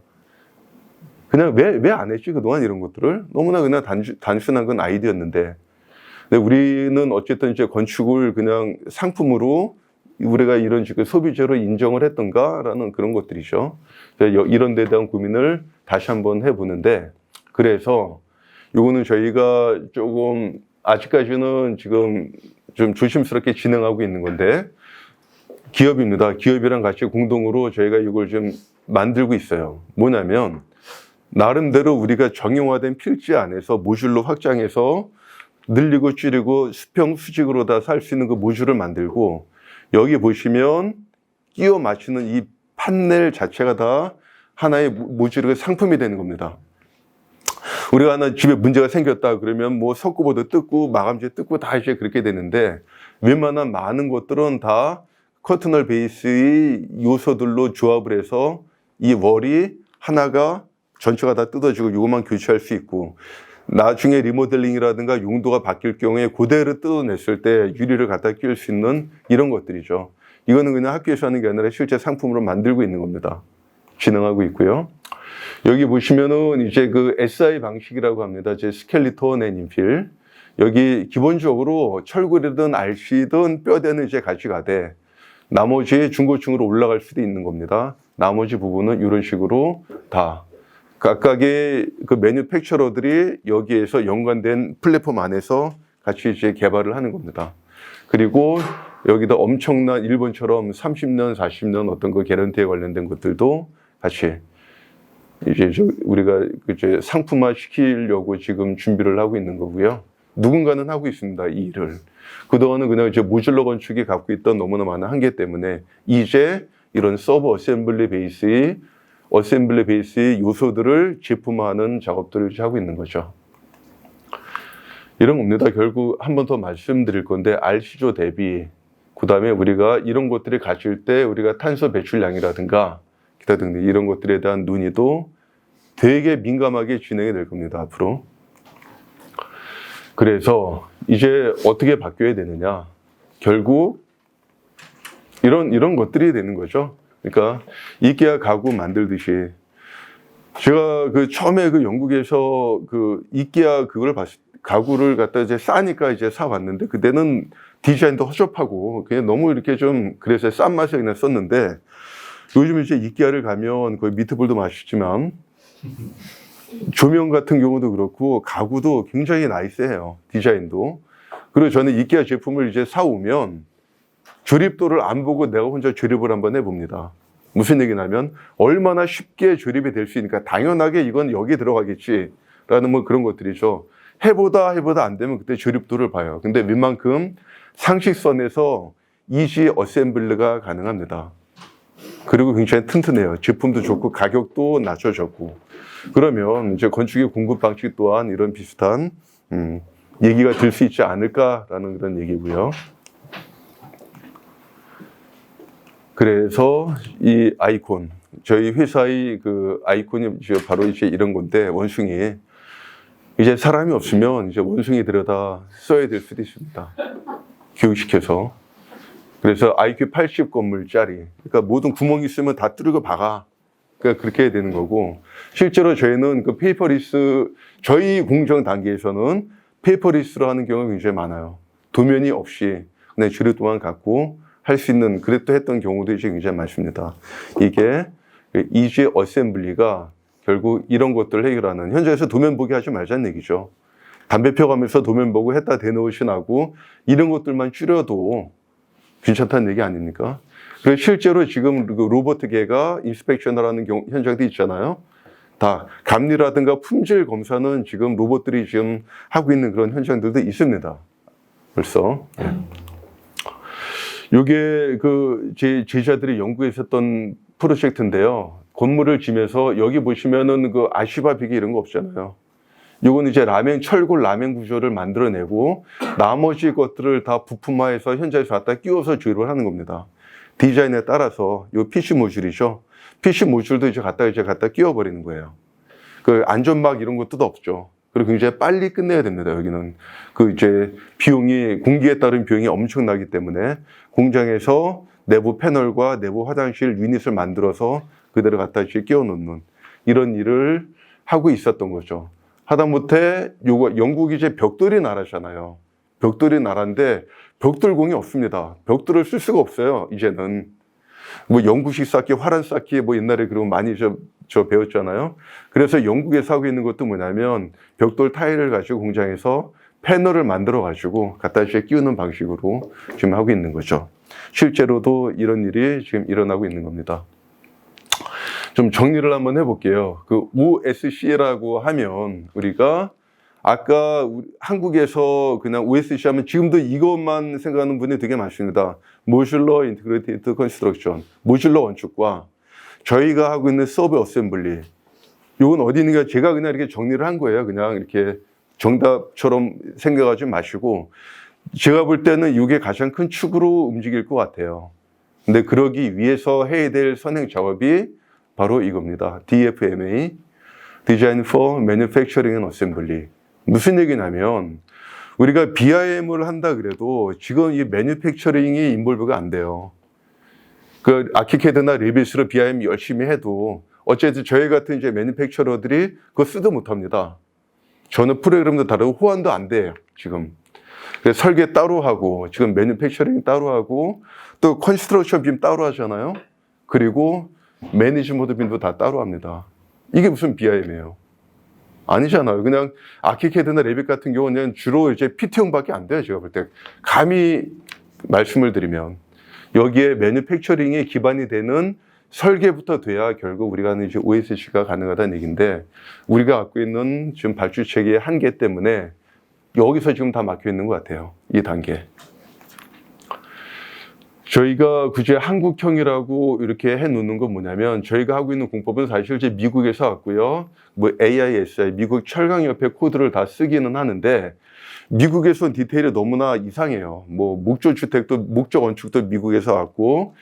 그냥 왜 안 했지 그동안 이런 것들을? 너무나 그냥 단순한 건 아이디어였는데. 근데 우리는 어쨌든 이제 건축을 그냥 상품으로 우리가 이런 식의 소비재로 인정을 했던가라는 그런 것들이죠. 이런 데 대한 고민을 다시 한번 해보는데, 그래서 요거는 저희가 조금 아직까지는 지금 좀 조심스럽게 진행하고 있는 건데, 기업입니다. 기업이랑 같이 공동으로 저희가 이걸 좀 만들고 있어요. 뭐냐면 나름대로 우리가 정형화된 필지 안에서 모듈로 확장해서 늘리고 줄이고 수평 수직으로 다 살 수 있는 그 모듈을 만들고, 여기 보시면 끼워 맞추는 이 판넬 자체가 다 하나의 모듈의 상품이 되는 겁니다. 우리가 하나 집에 문제가 생겼다 그러면 뭐 석고보드 뜯고 마감재 뜯고 다 이제 그렇게 되는데, 웬만한 많은 것들은 다 커튼홀 베이스의 요소들로 조합을 해서 이 월이 하나가 전체가 다 뜯어지고 이것만 교체할 수 있고, 나중에 리모델링이라든가 용도가 바뀔 경우에 그대로 뜯어냈을 때 유리를 갖다 끼울 수 있는 이런 것들이죠. 이거는 그냥 학교에서 하는 게 아니라 실제 상품으로 만들고 있는 겁니다. 진행하고 있고요. 여기 보시면은 이제 그 SI 방식이라고 합니다. 이제 스켈리톤 앤 인필. 여기 기본적으로 철골이든 RC든 뼈대는 이제 같이 가되, 나머지 중고층으로 올라갈 수도 있는 겁니다. 나머지 부분은 이런 식으로 다 각각의 그 매뉴팩처러들이 여기에서 연관된 플랫폼 안에서 같이 이제 개발을 하는 겁니다. 그리고 여기다 엄청난 일본처럼 30년, 40년 어떤 그 개런티에 관련된 것들도 같이 이제 우리가 이제 상품화 시키려고 지금 준비를 하고 있는 거고요. 누군가는 하고 있습니다, 이 일을. 그동안은 그냥 이제 모듈러 건축이 갖고 있던 너무나 많은 한계 때문에 이제 이런 서브 어셈블리 베이스의 요소들을 제품화하는 작업들을 하고 있는 거죠. 이런 겁니다. 결국 한 번 더 말씀드릴 건데, RC조 대비, 그 다음에 우리가 이런 것들을 가질 때 우리가 탄소 배출량이라든가 기타 등등 이런 것들에 대한 논의도 되게 민감하게 진행이 될 겁니다, 앞으로. 그래서 이제 어떻게 바뀌어야 되느냐. 결국 이런 것들이 되는 거죠. 그러니까 이케아 가구 만들듯이, 제가 그 처음에 그 영국에서 그 이케아 그걸 가구를 갖다 이제 싸니까 이제 사봤는데, 그때는 디자인도 허접하고 그냥 너무 이렇게 좀 그래서 싼 맛에 그냥 썼는데, 요즘 이제 이케아를 가면 거의 미트볼도 맛있지만 조명 같은 경우도 그렇고 가구도 굉장히 나이스해요, 디자인도. 그리고 저는 이케아 제품을 이제 사오면 조립도를 안 보고 내가 혼자 조립을 한번 해봅니다. 무슨 얘기냐면 얼마나 쉽게 조립이 될 수 있으니까 당연하게 이건 여기 들어가겠지라는 뭐 그런 것들이죠. 해보다 안 되면 그때 조립도를 봐요. 근데 웬만큼 상식선에서 이지 어셈블리가 가능합니다. 그리고 굉장히 튼튼해요. 제품도 좋고 가격도 낮춰졌고. 그러면 이제 건축의 공급 방식 또한 이런 비슷한 얘기가 들 수 있지 않을까라는 그런 얘기고요. 그래서 이 아이콘, 저희 회사의 그 아이콘이 바로 이제 이런 건데, 원숭이. 이제 사람이 없으면 이제 원숭이 들여다 써야 될 수도 있습니다. 교육시켜서. 그래서 IQ 80 건물짜리. 그러니까 모든 구멍이 있으면 다 뚫고 박아. 그러니까 그렇게 해야 되는 거고, 실제로 저희는 그 페이퍼리스, 저희 공정 단계에서는 페이퍼리스로 하는 경우가 굉장히 많아요. 도면이 없이 그냥 조립도만 갖고 할 수 있는, 그랬도 했던 경우도 이제 굉장히 많습니다. 이게 이지 어셈블리가 결국 이런 것들을 해결하는, 현장에서 도면 보기 하지 말자는 얘기죠. 담배 펴가면서 도면 보고 했다 대놓으시나고 이런 것들만 줄여도 괜찮다는 얘기 아닙니까? 그래서 실제로 지금 그 로봇계가 인스펙션을 하는 현장도 있잖아요. 다 감리라든가 품질 검사는 지금 로봇들이 지금 하고 있는 그런 현장들도 있습니다. 벌써. 이게 그 제 제자들이 연구해서 했던 프로젝트인데요. 건물을 지면서 여기 보시면은 그 아시바 비계 이런 거 없잖아요. 이건 이제 철골 라멘 구조를 만들어내고 나머지 것들을 다 부품화해서 현장에서 갖다 끼워서 조립을 하는 겁니다. 디자인에 따라서 이 PC 모듈이죠. PC 모듈도 이제 갖다 끼워버리는 거예요. 그 안전막 이런 것도 없죠. 그리고 굉장히 빨리 끝내야 됩니다. 여기는 그 이제 비용이, 공기에 따른 비용이 엄청나기 때문에 공장에서 내부 패널과 내부 화장실 유닛을 만들어서 그대로 갖다 이제 끼워 놓는 이런 일을 하고 있었던 거죠. 하다못해 요거 영국이 이제 벽돌이 나라잖아요. 벽돌이 나라인데 벽돌공이 없습니다. 벽돌을 쓸 수가 없어요. 이제는 뭐 영구식 쌓기, 화란 쌓기 뭐 옛날에 그런 많이 저 배웠잖아요. 그래서 영국에서 하고 있는 것도 뭐냐면 벽돌 타일을 가지고 공장에서 패널을 만들어 가지고 갖다 이제 끼우는 방식으로 지금 하고 있는 거죠. 실제로도 이런 일이 지금 일어나고 있는 겁니다. 좀 정리를 한번 해볼게요. 그 OSC라고 하면 우리가 아까 한국에서 그냥 OSC 하면 지금도 이것만 생각하는 분이 되게 많습니다. 모듈러 인티그레이티드 컨스트럭션, 모듈러 건축과 저희가 하고 있는 서브 어셈블리. 이건 어디 있는가 제가 그냥 이렇게 정리를 한 거예요. 그냥 이렇게 정답처럼 생각하지 마시고 제가 볼 때는 이게 가장 큰 축으로 움직일 것 같아요. 근데 그러기 위해서 해야 될 선행 작업이 바로 이겁니다. DFMA, Design for Manufacturing and Assembly. 무슨 얘기냐면 우리가 BIM을 한다 그래도 지금 이 매뉴팩처링이 인볼브가 안 돼요. 그 아키캐드나 레빗으로 BIM 열심히 해도 어쨌든 저희 같은 이제 매뉴팩처러들이 그거 쓰도 못합니다. 저는 프로그램도 다르고 호환도 안 돼요 지금. 그래서 설계 따로 하고 지금 매뉴팩처링 따로 하고 또 컨스트럭션 빔 따로 하잖아요. 그리고 매니지먼트 빔도 다 따로 합니다. 이게 무슨 BIM이에요? 아니잖아요. 그냥 아키캐드나 레빗 같은 경우는 주로 이제 PT용밖에 안 돼요. 제가 볼 때. 감히 말씀을 드리면 여기에 매뉴팩처링이 기반이 되는 설계부터 돼야 결국 우리가 하는 이제 OSC가 가능하다는 얘기인데 우리가 갖고 있는 지금 발주체계의 한계 때문에 여기서 지금 다 막혀 있는 것 같아요. 이 단계. 저희가 굳이 한국형이라고 이렇게 해 놓는 건 뭐냐면 저희가 하고 있는 공법은 사실 이제 미국에서 왔고요. 뭐 AISI, 미국 철강협회 코드를 다 쓰기는 하는데 미국에서 디테일이 너무나 이상해요. 뭐 목조주택도, 목조건축도 미국에서 왔고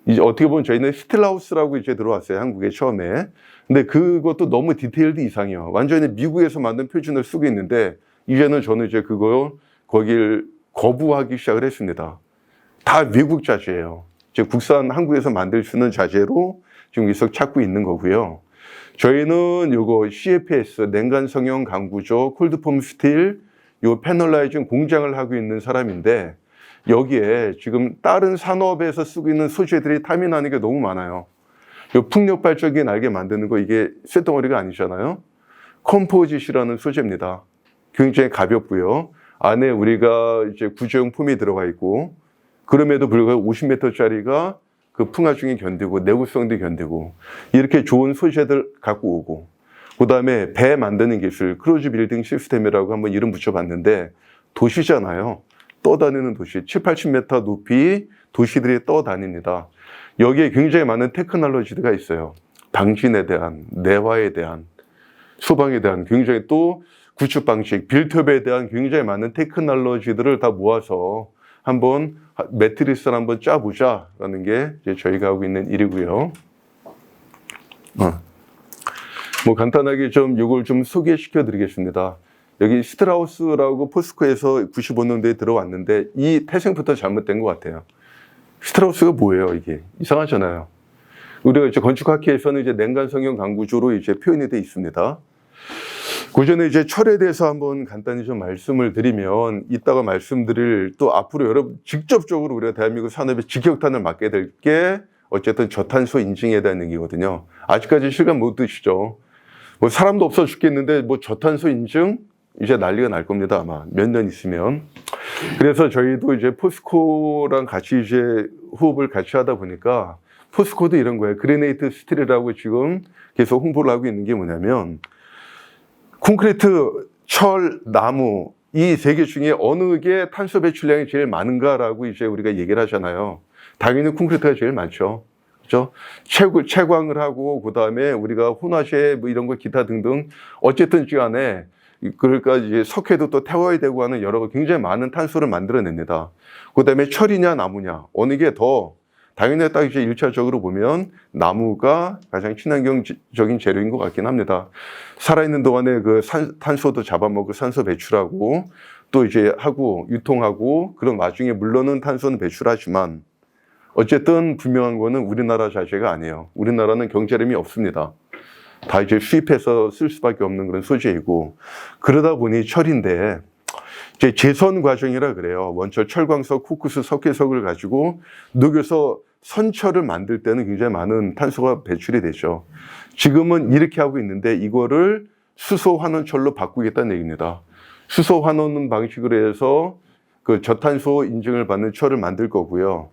이제 어떻게 보면 저희는 스틸하우스라고 이제 들어왔어요. 한국에 처음에. 근데 그것도 너무 디테일도 이상해요. 완전히 미국에서 만든 표준을 쓰고 있는데 이제는 저는 이제 거길 거부하기 시작을 했습니다. 다 미국 자재예요. 즉 국산 한국에서 만들 수 있는 자재로 지금 계속 찾고 있는 거고요. 저희는 요거 CFS 냉간 성형 강구조 콜드폼 스틸 요 패널라이징 공장을 하고 있는 사람인데 여기에 지금 다른 산업에서 쓰고 있는 소재들이 탐이 게 너무 많아요. 요 풍력 발전기 날개 만드는 거 이게 쇳덩어리가 아니잖아요. 컴포짓이라는 소재입니다. 굉장히 가볍고요. 안에 우리가 이제 구조용 폼이 들어가 있고 그럼에도 불구하고 50m짜리가 그 풍화중이 견디고 내구성도 견디고 이렇게 좋은 소재들 갖고 오고 그 다음에 배 만드는 기술 크루즈 빌딩 시스템이라고 한번 이름 붙여봤는데 도시잖아요. 떠다니는 도시 7, 80m 높이 도시들이 떠다닙니다. 여기에 굉장히 많은 테크놀로지가 있어요. 방진에 대한, 내화에 대한, 소방에 대한 굉장히 또 구축 방식, 빌트업에 대한 굉장히 많은 테크놀로지들을 다 모아서 한번 매트리스를 한번 짜보자라는 게 이제 저희가 하고 있는 일이고요. 뭐 간단하게 좀 이걸 좀 소개시켜 드리겠습니다. 여기 스트라우스라고 포스코에서 95년도에 들어왔는데 이 태생부터 잘못된 것 같아요. 스트라우스가 뭐예요, 이게? 이상하잖아요. 우리가 이제 건축학회에서는 이제 냉간 성형 강구조로 이제 표현이 되어 있습니다. 그 전에 이제 철에 대해서 한번 간단히 좀 말씀을 드리면 이따가 말씀드릴 또 앞으로 여러분 직접적으로 우리가 대한민국 산업의 직격탄을 맞게 될 게 어쨌든 저탄소 인증에 대한 얘기거든요. 아직까지 실감 못 드시죠? 뭐 사람도 없어 죽겠는데 뭐 저탄소 인증 이제 난리가 날 겁니다. 아마 몇 년 있으면. 그래서 저희도 이제 포스코랑 같이 이제 호흡을 같이 하다 보니까 포스코도 이런 거예요. 그레네이트 스틸이라고 지금 계속 홍보를 하고 있는 게 뭐냐면 콘크리트, 철, 나무 이 세 개 중에 어느 게 탄소 배출량이 제일 많은가라고 이제 우리가 얘기를 하잖아요. 당연히 콘크리트가 제일 많죠. 그렇죠? 채광을 하고 그다음에 우리가 혼화재 뭐 이런 거 기타 등등 어쨌든 간에 그러니까 이제 석회도 또 태워야 되고 하는 여러 굉장히 많은 탄소를 만들어냅니다. 그다음에 철이냐 나무냐 어느 게 더 당연히 딱 이제 1차적으로 보면 나무가 가장 친환경적인 재료인 것 같긴 합니다. 살아있는 동안에 그 탄소도 잡아먹고 산소 배출하고 또 이제 하고 유통하고 그런 와중에 물론은 탄소는 배출하지만 어쨌든 분명한 거는 우리나라 자재가 아니에요. 우리나라는 경제력이 없습니다. 다 이제 수입해서 쓸 수밖에 없는 그런 소재이고, 그러다 보니 철인데 이제 재선 과정이라 그래요. 원철, 철광석, 코크스, 석회석을 가지고 녹여서 선철을 만들 때는 굉장히 많은 탄소가 배출이 되죠. 지금은 이렇게 하고 있는데 이거를 수소 환원철로 바꾸겠다는 얘기입니다. 수소 환원 방식으로 해서 그 저탄소 인증을 받는 철을 만들 거고요.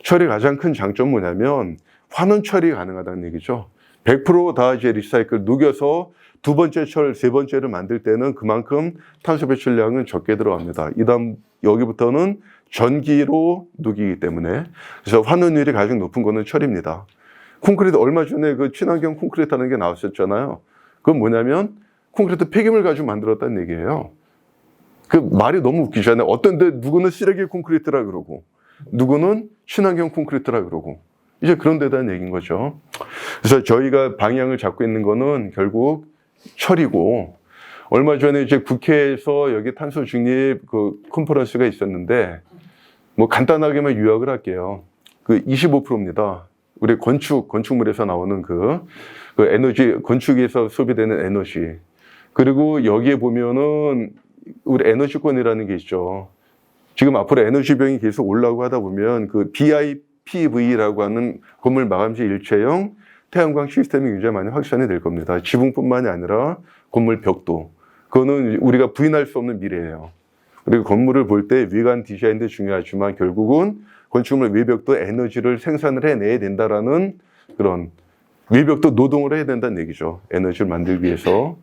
철의 가장 큰 장점은 뭐냐면 환원 처리 가능하다는 얘기죠. 100% 이제 리사이클 녹여서 두 번째 철, 세 번째를 만들 때는 그만큼 탄소 배출량은 적게 들어갑니다. 이다음 여기부터는 전기로 녹이기 때문에, 그래서 환원율이 가장 높은 거는 철입니다. 콘크리트 얼마 전에 그 친환경 콘크리트라는 게 나왔었잖아요. 그건 뭐냐면 콘크리트 폐기물 가지고 만들었다는 얘기예요. 그 말이 너무 웃기잖아요. 어떤 데 누구는 쓰레기 콘크리트라 그러고 누구는 친환경 콘크리트라 그러고, 이제 그런 데다 얘기인 거죠. 그래서 저희가 방향을 잡고 있는 거는 결국 철이고, 얼마 전에 이제 국회에서 여기 탄소 중립 그 컨퍼런스가 있었는데, 뭐 간단하게만 요약을 할게요. 그 25%입니다. 우리 건축물에서 나오는 그 에너지, 건축에서 소비되는 에너지. 그리고 여기에 보면은 우리 에너지권이라는 게 있죠. 지금 앞으로 에너지 비용이 계속 올라가고 하다 보면 그 BIPV라고 하는 건물 마감재 일체형 태양광 시스템이 굉장히 많이 확산이 될 겁니다. 지붕뿐만이 아니라 건물 벽도. 그거는 우리가 부인할 수 없는 미래예요. 그리고 건물을 볼 때 외관 디자인도 중요하지만 결국은 건축물 외벽도 에너지를 생산을 해내야 된다라는 그런, 외벽도 노동을 해야 된다는 얘기죠. 에너지를 만들기 위해서.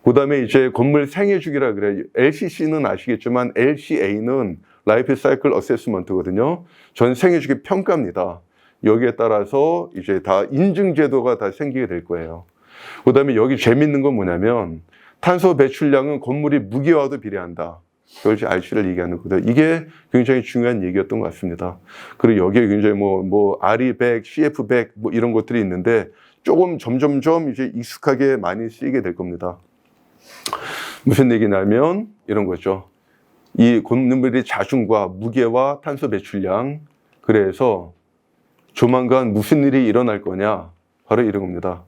그 다음에 이제 건물 생애주기라 그래요. LCC는 아시겠지만 LCA는 라이프 사이클 어세스먼트거든요. 전 생애주기 평가입니다. 여기에 따라서 이제 다 인증 제도가 다 생기게 될 거예요. 그 다음에 여기 재밌는 건 뭐냐면 탄소 배출량은 건물이 무게와도 비례한다. 그걸 이제 RC를 얘기하는 거거든요. 이게 굉장히 중요한 얘기였던 것 같습니다. 그리고 여기에 굉장히 뭐 RE100, CF100 뭐 이런 것들이 있는데 조금 점점점 이제 익숙하게 많이 쓰이게 될 겁니다. 무슨 얘기냐면 이런 거죠. 이 건물의 자중과 무게와 탄소 배출량, 그래서 조만간 무슨 일이 일어날 거냐, 바로 이런 겁니다.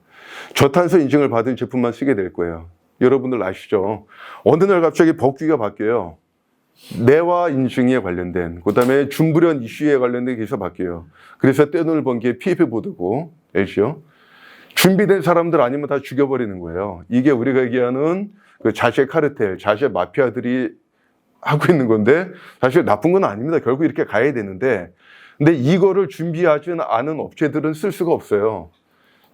저탄소 인증을 받은 제품만 쓰게 될 거예요. 여러분들 아시죠? 어느 날 갑자기 법규가 바뀌어요. 내화 인증에 관련된, 그 다음에 준불연 이슈에 관련된 게 바뀌어요. 그래서 떼돈을 번 게 PF 보드고, 알죠? 준비된 사람들 아니면 다 죽여버리는 거예요. 이게 우리가 얘기하는 그 자재 카르텔, 자재 마피아들이 하고 있는 건데, 사실 나쁜 건 아닙니다. 결국 이렇게 가야 되는데, 근데 이거를 준비하지 않은 업체들은 쓸 수가 없어요.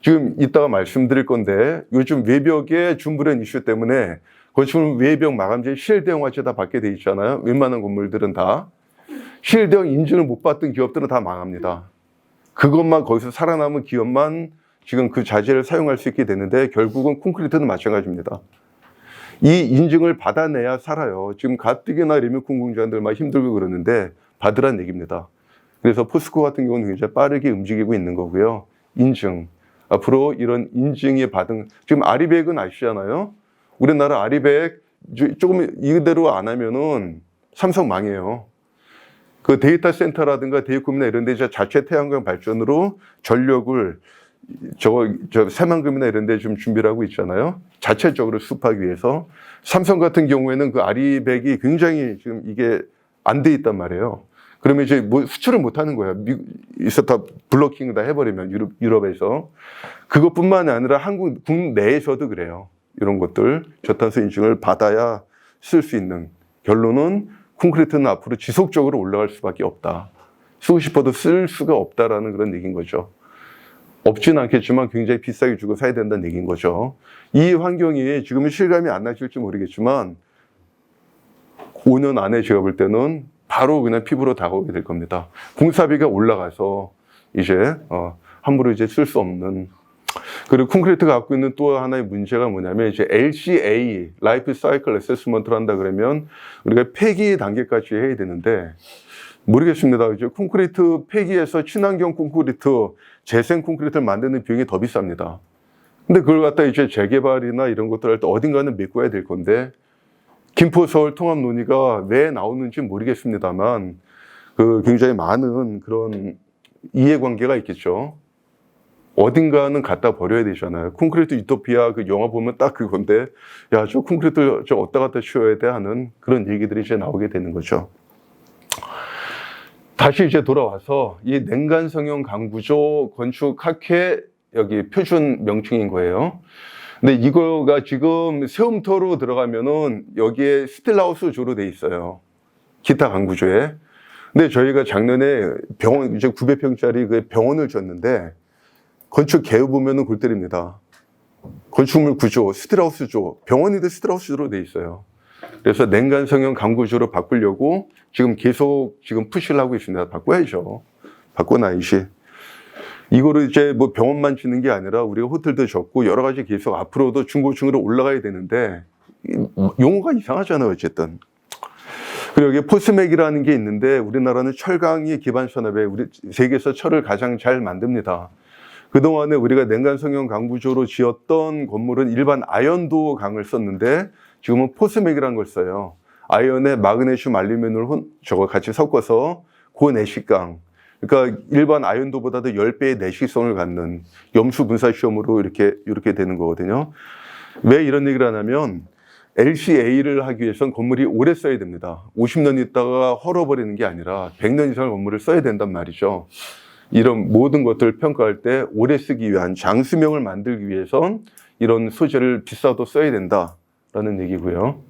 지금 이따가 말씀드릴 건데, 요즘 외벽의 준불연 이슈 때문에 건축물 외벽 마감재 실대형 화재 다 받게 돼 있잖아요. 웬만한 건물들은 다. 실대형 인증을 못 받던 기업들은 다 망합니다. 그것만, 거기서 살아남은 기업만 지금 그 자재를 사용할 수 있게 되는데, 결국은 콘크리트는 마찬가지입니다. 이 인증을 받아내야 살아요. 지금 가뜩이나 리모컨 공장들 막 힘들고 그러는데 받으란 얘기입니다. 그래서 포스코 같은 경우는 굉장히 빠르게 움직이고 있는 거고요. 인증. 앞으로 이런 인증이 받은, 지금 아리백은 아시잖아요. 우리나라 아리백 조금 이대로 안 하면은 삼성 망해요. 그 데이터 센터라든가 대기업이나 이런 데 자체 태양광 발전으로 전력을 새만금이나 이런 데 좀 준비를 하고 있잖아요. 자체적으로 수입하기 위해서. 삼성 같은 경우에는 그 아리백이 굉장히 지금 이게 안 돼 있단 말이에요. 그러면 이제 뭐 수출을 못 하는 거예요. 미국에서 다 블로킹 다 해버리면, 유럽에서. 그것뿐만 아니라 한국 국내에서도 그래요. 이런 것들 저탄소 인증을 받아야 쓸 수 있는. 결론은 콘크리트는 앞으로 지속적으로 올라갈 수밖에 없다. 쓰고 싶어도 쓸 수가 없다라는 그런 얘기인 거죠. 없지는 않겠지만 굉장히 비싸게 주고 사야 된다는 얘기인 거죠. 이 환경이 지금은 실감이 안 나실지 모르겠지만 5년 안에 제가 볼 때는 바로 그냥 피부로 다가오게 될 겁니다. 공사비가 올라가서 이제 함부로 이제 쓸 수 없는. 그리고 콘크리트가 갖고 있는 또 하나의 문제가 뭐냐면 이제 LCA, 라이프 사이클 어세스먼트를 한다 그러면 우리가 폐기 단계까지 해야 되는데 모르겠습니다. 이제 콘크리트 폐기해서 친환경 콘크리트, 재생 콘크리트를 만드는 비용이 더 비쌉니다. 근데 그걸 갖다 이제 재개발이나 이런 것들 할 때 어딘가는 메꿔야 될 건데, 김포 서울 통합 논의가 왜 나오는지 모르겠습니다만, 그 굉장히 많은 그런 이해관계가 있겠죠. 어딘가는 갖다 버려야 되잖아요. 콘크리트 유토피아 그 영화 보면 딱 그건데, 야, 저 콘크리트 저 어디다 갖다 치워야 돼 하는 그런 얘기들이 이제 나오게 되는 거죠. 다시 이제 돌아와서 이 냉간 성형 강구조 건축 학회 여기 표준 명칭인 거예요. 근데 이거가 지금 세움터로 들어가면은 여기에 스틸하우스조로 돼 있어요. 기타 강구조에. 근데 저희가 작년에 병원, 이제 900평짜리 그 병원을 줬는데 건축 개요 보면은 골 때립니다. 건축물 구조, 스틸하우스조, 병원이도 스틸하우스조로 돼 있어요. 그래서 냉간 성형 강구조로 바꾸려고 지금 계속 지금 푸시를 하고 있습니다. 바꿔야죠. 바꿔놔야지. 이거를 이제 뭐 병원만 짓는 게 아니라 우리가 호텔도 졌고 여러 가지 계속 앞으로도 중고층으로 올라가야 되는데 용어가 이상하잖아요, 어쨌든. 그리고 여기 포스맥이라는 게 있는데 우리나라는 철강이 기반 산업에 우리 세계에서 철을 가장 잘 만듭니다. 그동안에 우리가 냉간 성형 강구조로 지었던 건물은 일반 아연도 강을 썼는데 지금은 포스맥이라는 걸 써요. 아연에 마그네슘, 알루미늄을 저거 같이 섞어서 고내식강. 그러니까 일반 아연도보다도 10배의 내식성을 갖는 염수 분사 시험으로 이렇게 되는 거거든요. 왜 이런 얘기를 하냐면 LCA를 하기 위해서는 건물이 오래 써야 됩니다. 50년 있다가 헐어버리는 게 아니라 100년 이상의 건물을 써야 된단 말이죠. 이런 모든 것들을 평가할 때 오래 쓰기 위한 장수명을 만들기 위해선 이런 소재를 비싸도 써야 된다라는 얘기고요.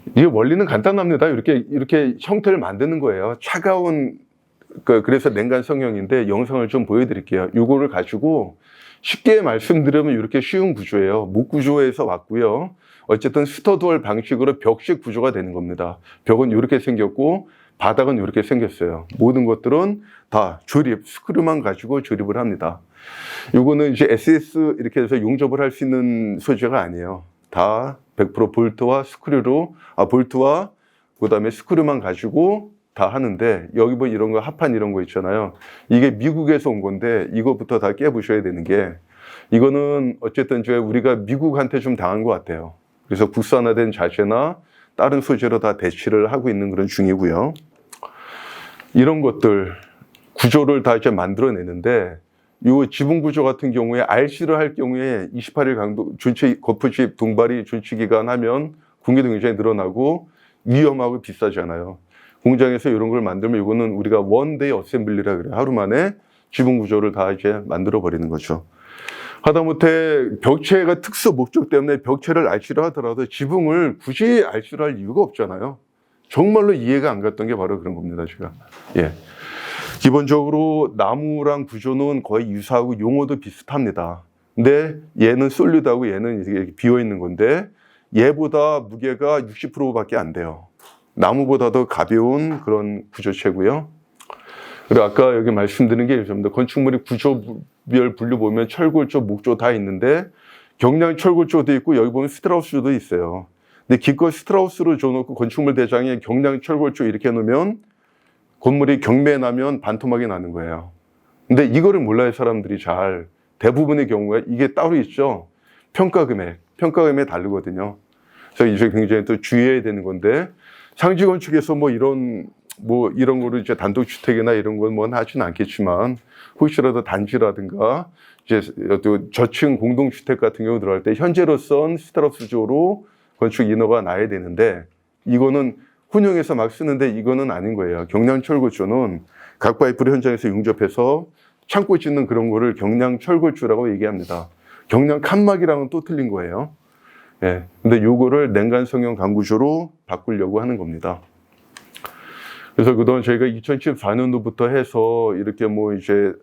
이게 원리는 간단합니다. 이렇게 형태를 만드는 거예요. 차가운 그래서 냉간 성형인데 영상을 좀 보여드릴게요. 이거를 가지고 쉽게 말씀드리면 이렇게 쉬운 구조예요. 목 구조에서 왔고요. 어쨌든 스터드월 방식으로 벽식 구조가 되는 겁니다. 벽은 이렇게 생겼고 바닥은 이렇게 생겼어요. 모든 것들은 다 조립, 스크류만 가지고 조립을 합니다. 이거는 이제 SS 이렇게 해서 용접을 할 수 있는 소재가 아니에요. 다 100% 볼트와 스크류로, 볼트와 그 다음에 스크류만 가지고 다 하는데 여기 뭐 이런 거 합판 이런 거 있잖아요. 이게 미국에서 온 건데 이거부터 다 깨부셔야 되는 게 이거는 어쨌든 우리가 미국한테 좀 당한 것 같아요. 그래서 국산화된 자재나 다른 소재로 다 대치를 하고 있는 그런 중이고요. 이런 것들 구조를 다 이제 만들어내는데 이 지붕 구조 같은 경우에 RC를 할 경우에 28일 강도 존치 거푸집 동발이 존치 기간 하면 공기도 굉장히 늘어나고 위험하고 비싸잖아요. 공장에서 이런 걸 만들면 이거는 우리가 원데이 어셈블리라 그래요. 하루 만에 지붕 구조를 다 이제 만들어 버리는 거죠. 하다못해 벽체가 특수 목적 때문에 벽체를 RC로 하더라도 지붕을 굳이 RC로 할 이유가 없잖아요. 정말로 이해가 안 갔던 게 바로 그런 겁니다, 제가. 예. 기본적으로 나무랑 구조는 거의 유사하고 용어도 비슷합니다. 근데 얘는 솔리드하고 얘는 이렇게 비어 있는 건데 얘보다 무게가 60%밖에 안 돼요. 나무보다도 가벼운 그런 구조체고요. 그리고 아까 여기 말씀드린 게 좀 더 건축물이 구조별 분류 보면 철골조, 목조 다 있는데 경량 철골조도 있고 여기 보면 스트라우스조도 있어요. 근데 기껏 스트라우스로 줘놓고 건축물 대장에 경량 철골조 이렇게 해놓으면 건물이 경매 나면 반토막이 나는 거예요. 근데 이거를 몰라요, 사람들이 잘. 대부분의 경우에 이게 따로 있죠. 평가 금액 다르거든요. 그래서 이제 굉장히 또 주의해야 되는 건데 상지 건축에서 뭐 이런 거를 이제 단독주택이나 이런 건 뭐 하지는 않겠지만 혹시라도 단지라든가 이제 또 저층 공동주택 같은 경우 들어갈 때 현재로선 스트라우스조로 건축 인허가 나야 되는데 이거는 혼용해서 막 쓰는데 이거는 아닌 거예요. 경량 철골조는 각 파이프를 현장에서 용접해서 창고 짓는 그런 거를 경량 철골조라고 얘기합니다. 경량 칸막이랑은 또 틀린 거예요. 예. 근데 요거를 냉간 성형 강구조로 바꾸려고 하는 겁니다. 그래서 그동안 저희가 2014년도부터 해서 이렇게 뭐 이제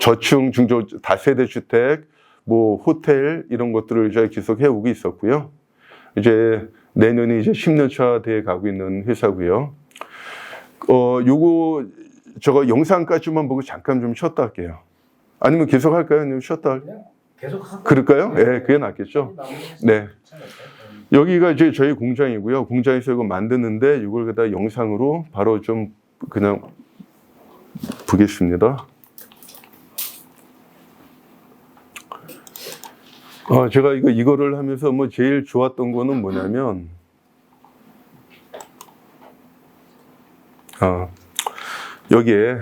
저층, 중저, 다세대 주택, 뭐 호텔 이런 것들을 이제 계속 해오고 있었고요. 이제 내년이 이제 10년 차 돼 가고 있는 회사고요. 요거 저거 영상까지만 보고 잠깐 좀 쉬었다 할게요. 아니면 계속 할까요? 아니면 쉬었다 할까요? 계속 하고. 그럴까요? 예, 네, 그게 낫겠죠. 네. 여기가 이제 저희 공장이고요. 공장에서 이거 만드는데 이걸 갖다 영상으로 바로 좀 그냥 보겠습니다. 제가 이거를 하면서 뭐 제일 좋았던 거는 뭐냐면, 여기에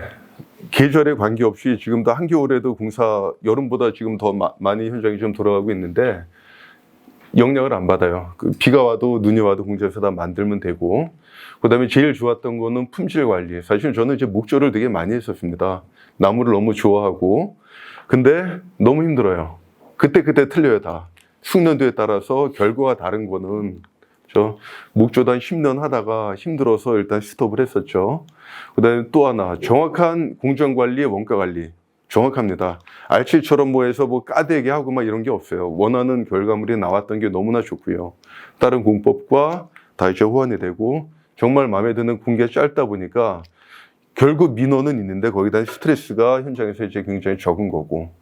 계절에 관계없이 지금도 한겨울에도 공사, 여름보다 지금 더 많이 현장이 좀 돌아가고 있는데 영향을 안 받아요. 비가 와도 눈이 와도 공장에서 다 만들면 되고, 그다음에 제일 좋았던 거는 품질 관리. 사실 저는 이제 목조를 되게 많이 했었습니다. 나무를 너무 좋아하고, 근데 너무 힘들어요. 그때 틀려요 다. 숙련도에 따라서 결과가 다른 거는 저 목조도 한 10년 하다가 힘들어서 일단 스톱을 했었죠. 그다음에 또 하나, 정확한 공정 관리의 원가 관리. 정확합니다. R7처럼 뭐 해서 뭐 까대게 하고 막 이런 게 없어요. 원하는 결과물이 나왔던 게 너무나 좋고요. 다른 공법과 다 이제 호환이 되고, 정말 마음에 드는 공기가 짧다 보니까 결국 민원은 있는데 거기다 스트레스가 현장에서 이제 굉장히 적은 거고.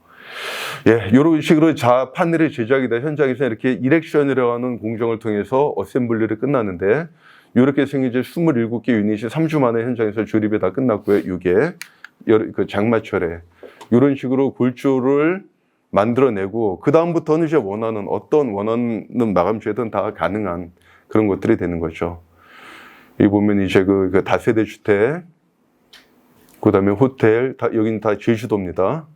예, 이런 식으로 판넬의 제작이다 현장에서 이렇게 이렉션이라고 하는 공정을 통해서 어셈블리를 끝나는데, 이렇게 생긴 이제 27개 유닛이 3주 만에 현장에서 조립이 다 끝났고요. 이게 그 장마철에 이런 식으로 골조를 만들어내고, 그 다음부터는 이제 어떤 원하는 마감재든 다 가능한 그런 것들이 되는 거죠. 여기 보면 이제 그 다세대 주택, 그 다음에 호텔, 여기는 다 제주도입니다.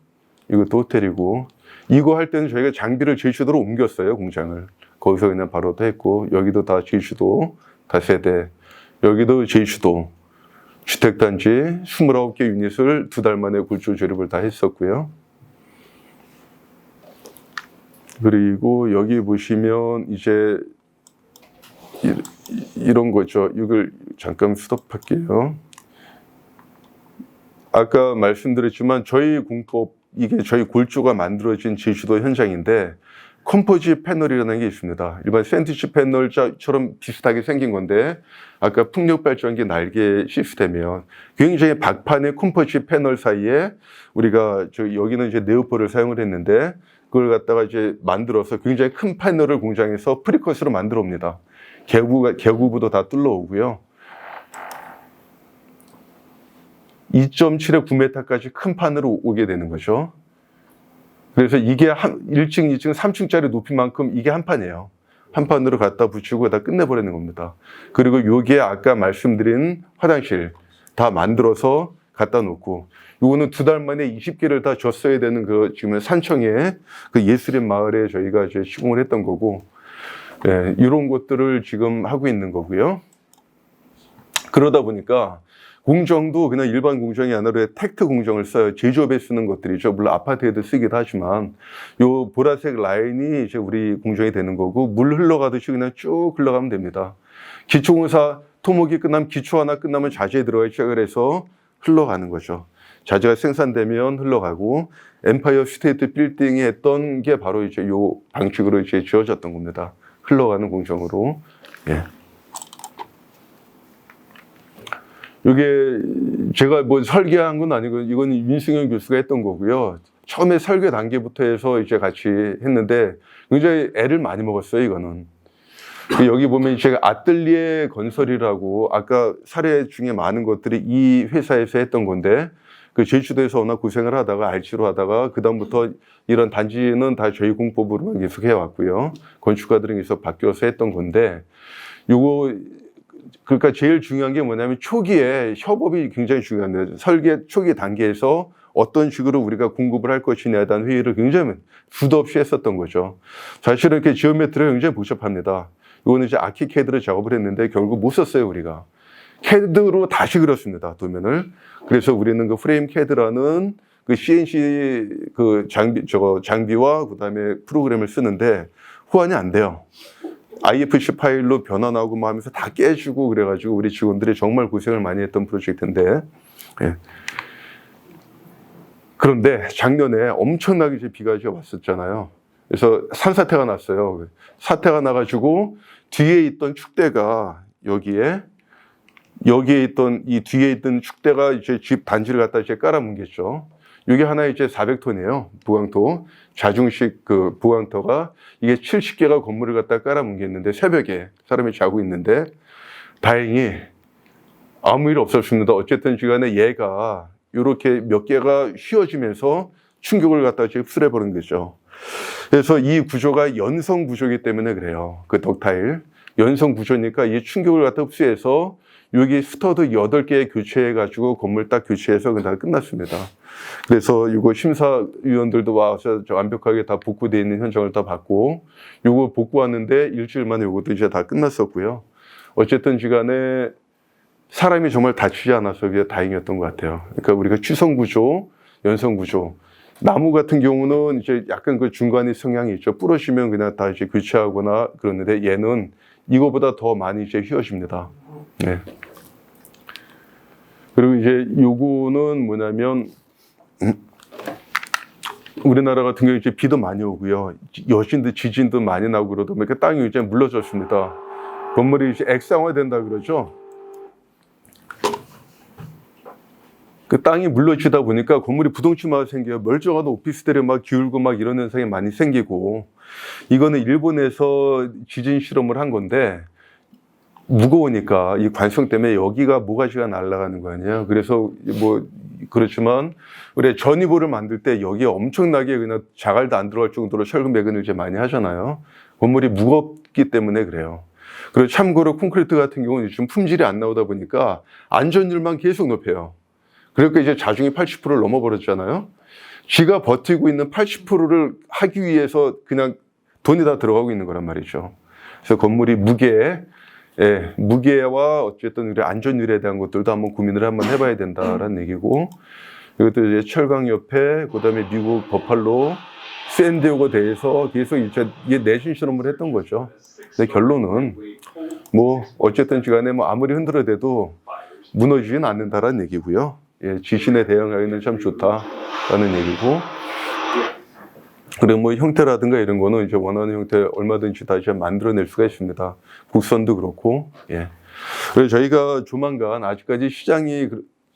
이것도 호텔이고, 이거 할 때는 저희가 장비를 제주도로 옮겼어요, 공장을. 거기서 그냥 바로 또 했고, 여기도 다 제주도, 다세대, 여기도 제주도. 주택단지 29개 유닛을 2달 만에 골조 조립을 다 했었고요. 그리고 여기 보시면 이제 이런 거죠. 이걸 잠깐 스톱할게요. 아까 말씀드렸지만 저희 공법, 이게 저희 골조가 만들어진 제주도 현장인데, 컴포지 패널이라는 게 있습니다. 일반 샌드위치 패널처럼 비슷하게 생긴 건데, 아까 풍력발전기 날개 시스템이에요. 굉장히 박판의 컴포지 패널 사이에 우리가 여기는 이제 네오폴을 사용을 했는데, 그걸 갖다가 이제 만들어서 굉장히 큰 패널을 공장에서 프리컷으로 만들어 옵니다. 개구부도 다 뚫러오고요. 2.7에 9m까지 큰 판으로 오게 되는 거죠. 그래서 이게 1층, 2층, 3층짜리 높이만큼 이게 한 판이에요. 한 판으로 갖다 붙이고 다 끝내버리는 겁니다. 그리고 요게 아까 말씀드린 화장실 다 만들어서 갖다 놓고, 요거는 2달 만에 20개를 다 줬어야 되는 지금 산청에 그 예술인 마을에 저희가 이제 시공을 했던 거고, 예, 이런 것들을 지금 하고 있는 거고요. 그러다 보니까 공정도 그냥 일반 공정이 아니라 텍트 공정을 써요. 제조업에 쓰는 것들이죠. 물론 아파트에도 쓰기도 하지만, 요 보라색 라인이 이제 우리 공정이 되는 거고, 물 흘러가듯이 그냥 쭉 흘러가면 됩니다. 기초공사 토목이 끝나면, 기초 하나 끝나면 자재에 들어가기 시작을 해서 흘러가는 거죠. 자재가 생산되면 흘러가고, 엠파이어 스테이트 빌딩이 했던 게 바로 이제 요 방식으로 이제 지어졌던 겁니다. 흘러가는 공정으로. 예. 이게 제가 뭐 설계한 건 아니고, 이건 윤승현 교수가 했던 거고요. 처음에 설계 단계부터 해서 이제 같이 했는데 굉장히 애를 많이 먹었어요, 이거는. 여기 보면 제가 아뜰리에 건설이라고, 아까 사례 중에 많은 것들이 이 회사에서 했던 건데, 그 제주도에서 워낙 고생을 하다가 알지로 하다가 그다음부터 이런 단지는 다 저희 공법으로 계속 해왔고요. 건축가들은 계속 바뀌어서 했던 건데, 요거 그러니까 제일 중요한 게 뭐냐면 초기에 협업이 굉장히 중요한데, 설계 초기 단계에서 어떤 식으로 우리가 공급을 할 것이냐에 대한 회의를 굉장히 수도 없이 했었던 거죠. 사실은 이렇게 지오메트리가 굉장히 복잡합니다. 이거는 이제 아키캐드로 작업을 했는데 결국 못 썼어요, 우리가. 캐드로 다시 그렸습니다, 도면을. 그래서 우리는 그 프레임 캐드라는 그 CNC 그 장비와 그다음에 프로그램을 쓰는데 호환이 안 돼요. IFC 파일로 변환하고 뭐 하면서 다 깨지고 그래가지고 우리 직원들이 정말 고생을 많이 했던 프로젝트인데, 예. 그런데 작년에 엄청나게 이제 비가 이제 왔었잖아요. 그래서 산사태가 났어요. 사태가 나가지고 뒤에 있던 축대가 여기에 있던 이 뒤에 있던 축대가 이제 집 단지를 갖다 이제 깔아뭉갰죠. 이게 하나에 이제 400톤이에요. 부강토. 자중식 그 부강토가 이게 70개가 건물을 갖다 깔아뭉갰는데, 새벽에 사람이 자고 있는데 다행히 아무 일 없었습니다. 어쨌든 시간에 얘가 이렇게 몇 개가 휘어지면서 충격을 갖다 흡수해 버린 거죠. 그래서 이 구조가 연성 구조이기 때문에 그래요. 그 덕타일 연성 구조니까 이 충격을 갖다 흡수해서 여기 스터드 8개 교체해가지고 건물 딱 교체해서 그날 끝났습니다. 그래서 이거 심사위원들도 와서 완벽하게 다 복구되어 있는 현장을 다 봤고, 이거 복구 왔는데 일주일 만에 이것도 이제 다 끝났었고요. 어쨌든 시간에 사람이 정말 다치지 않아서 그게 다행이었던 것 같아요. 그러니까 우리가 취성 구조, 연성 구조. 나무 같은 경우는 이제 약간 그 중간에 성향이 있죠. 부러지면 그냥 다 이제 교체하거나 그러는데 얘는 이거보다 더 많이 이제 휘어집니다. 네. 그리고 이제 요거는 뭐냐면, 우리나라 같은 경우 이제 비도 많이 오고요. 여진도 지진도 많이 나고 그러다 보니까 땅이 이제 물러졌습니다. 건물이 이제 액상화 된다 그러죠. 그 땅이 물러지다 보니까 건물이 부동층화가 생겨요. 멀쩡한 오피스텔에 막 기울고 막 이런 현상이 많이 생기고, 이거는 일본에서 지진 실험을 한 건데, 무거우니까 이 관성 때문에 여기가 모가지가 날아가는 거 아니에요. 그래서 뭐 그렇지만 우리 전이보를 만들 때 여기에 엄청나게 그냥 자갈도 안 들어갈 정도로 철근 매근을 이제 많이 하잖아요. 건물이 무겁기 때문에 그래요. 그리고 참고로 콘크리트 같은 경우는 지금 품질이 안 나오다 보니까 안전율만 계속 높여요. 그러니까 이제 자중이 80%를 넘어버렸잖아요. 지가 버티고 있는 80%를 하기 위해서 그냥 돈이 다 들어가고 있는 거란 말이죠. 그래서 건물이 무게와 어쨌든 우리 안전율에 대한 것들도 한번 고민을 한번 해봐야 된다라는 얘기고, 이것도 이제 철강 옆에 그다음에 미국 버팔로 샌디에고에 대해서 계속 이제 이게 내신 실험을 했던 거죠. 근데 결론은 뭐 어쨌든 시간에 뭐 아무리 흔들어대도 무너지진 않는다라는 얘기고요. 예, 지진에 대응하기는 참 좋다라는 얘기고, 그리고 뭐 형태라든가 이런 거는 이제 원하는 형태 얼마든지 다시 만들어낼 수가 있습니다. 곡선도 그렇고, 예. 그래서 저희가 조만간 아직까지 시장이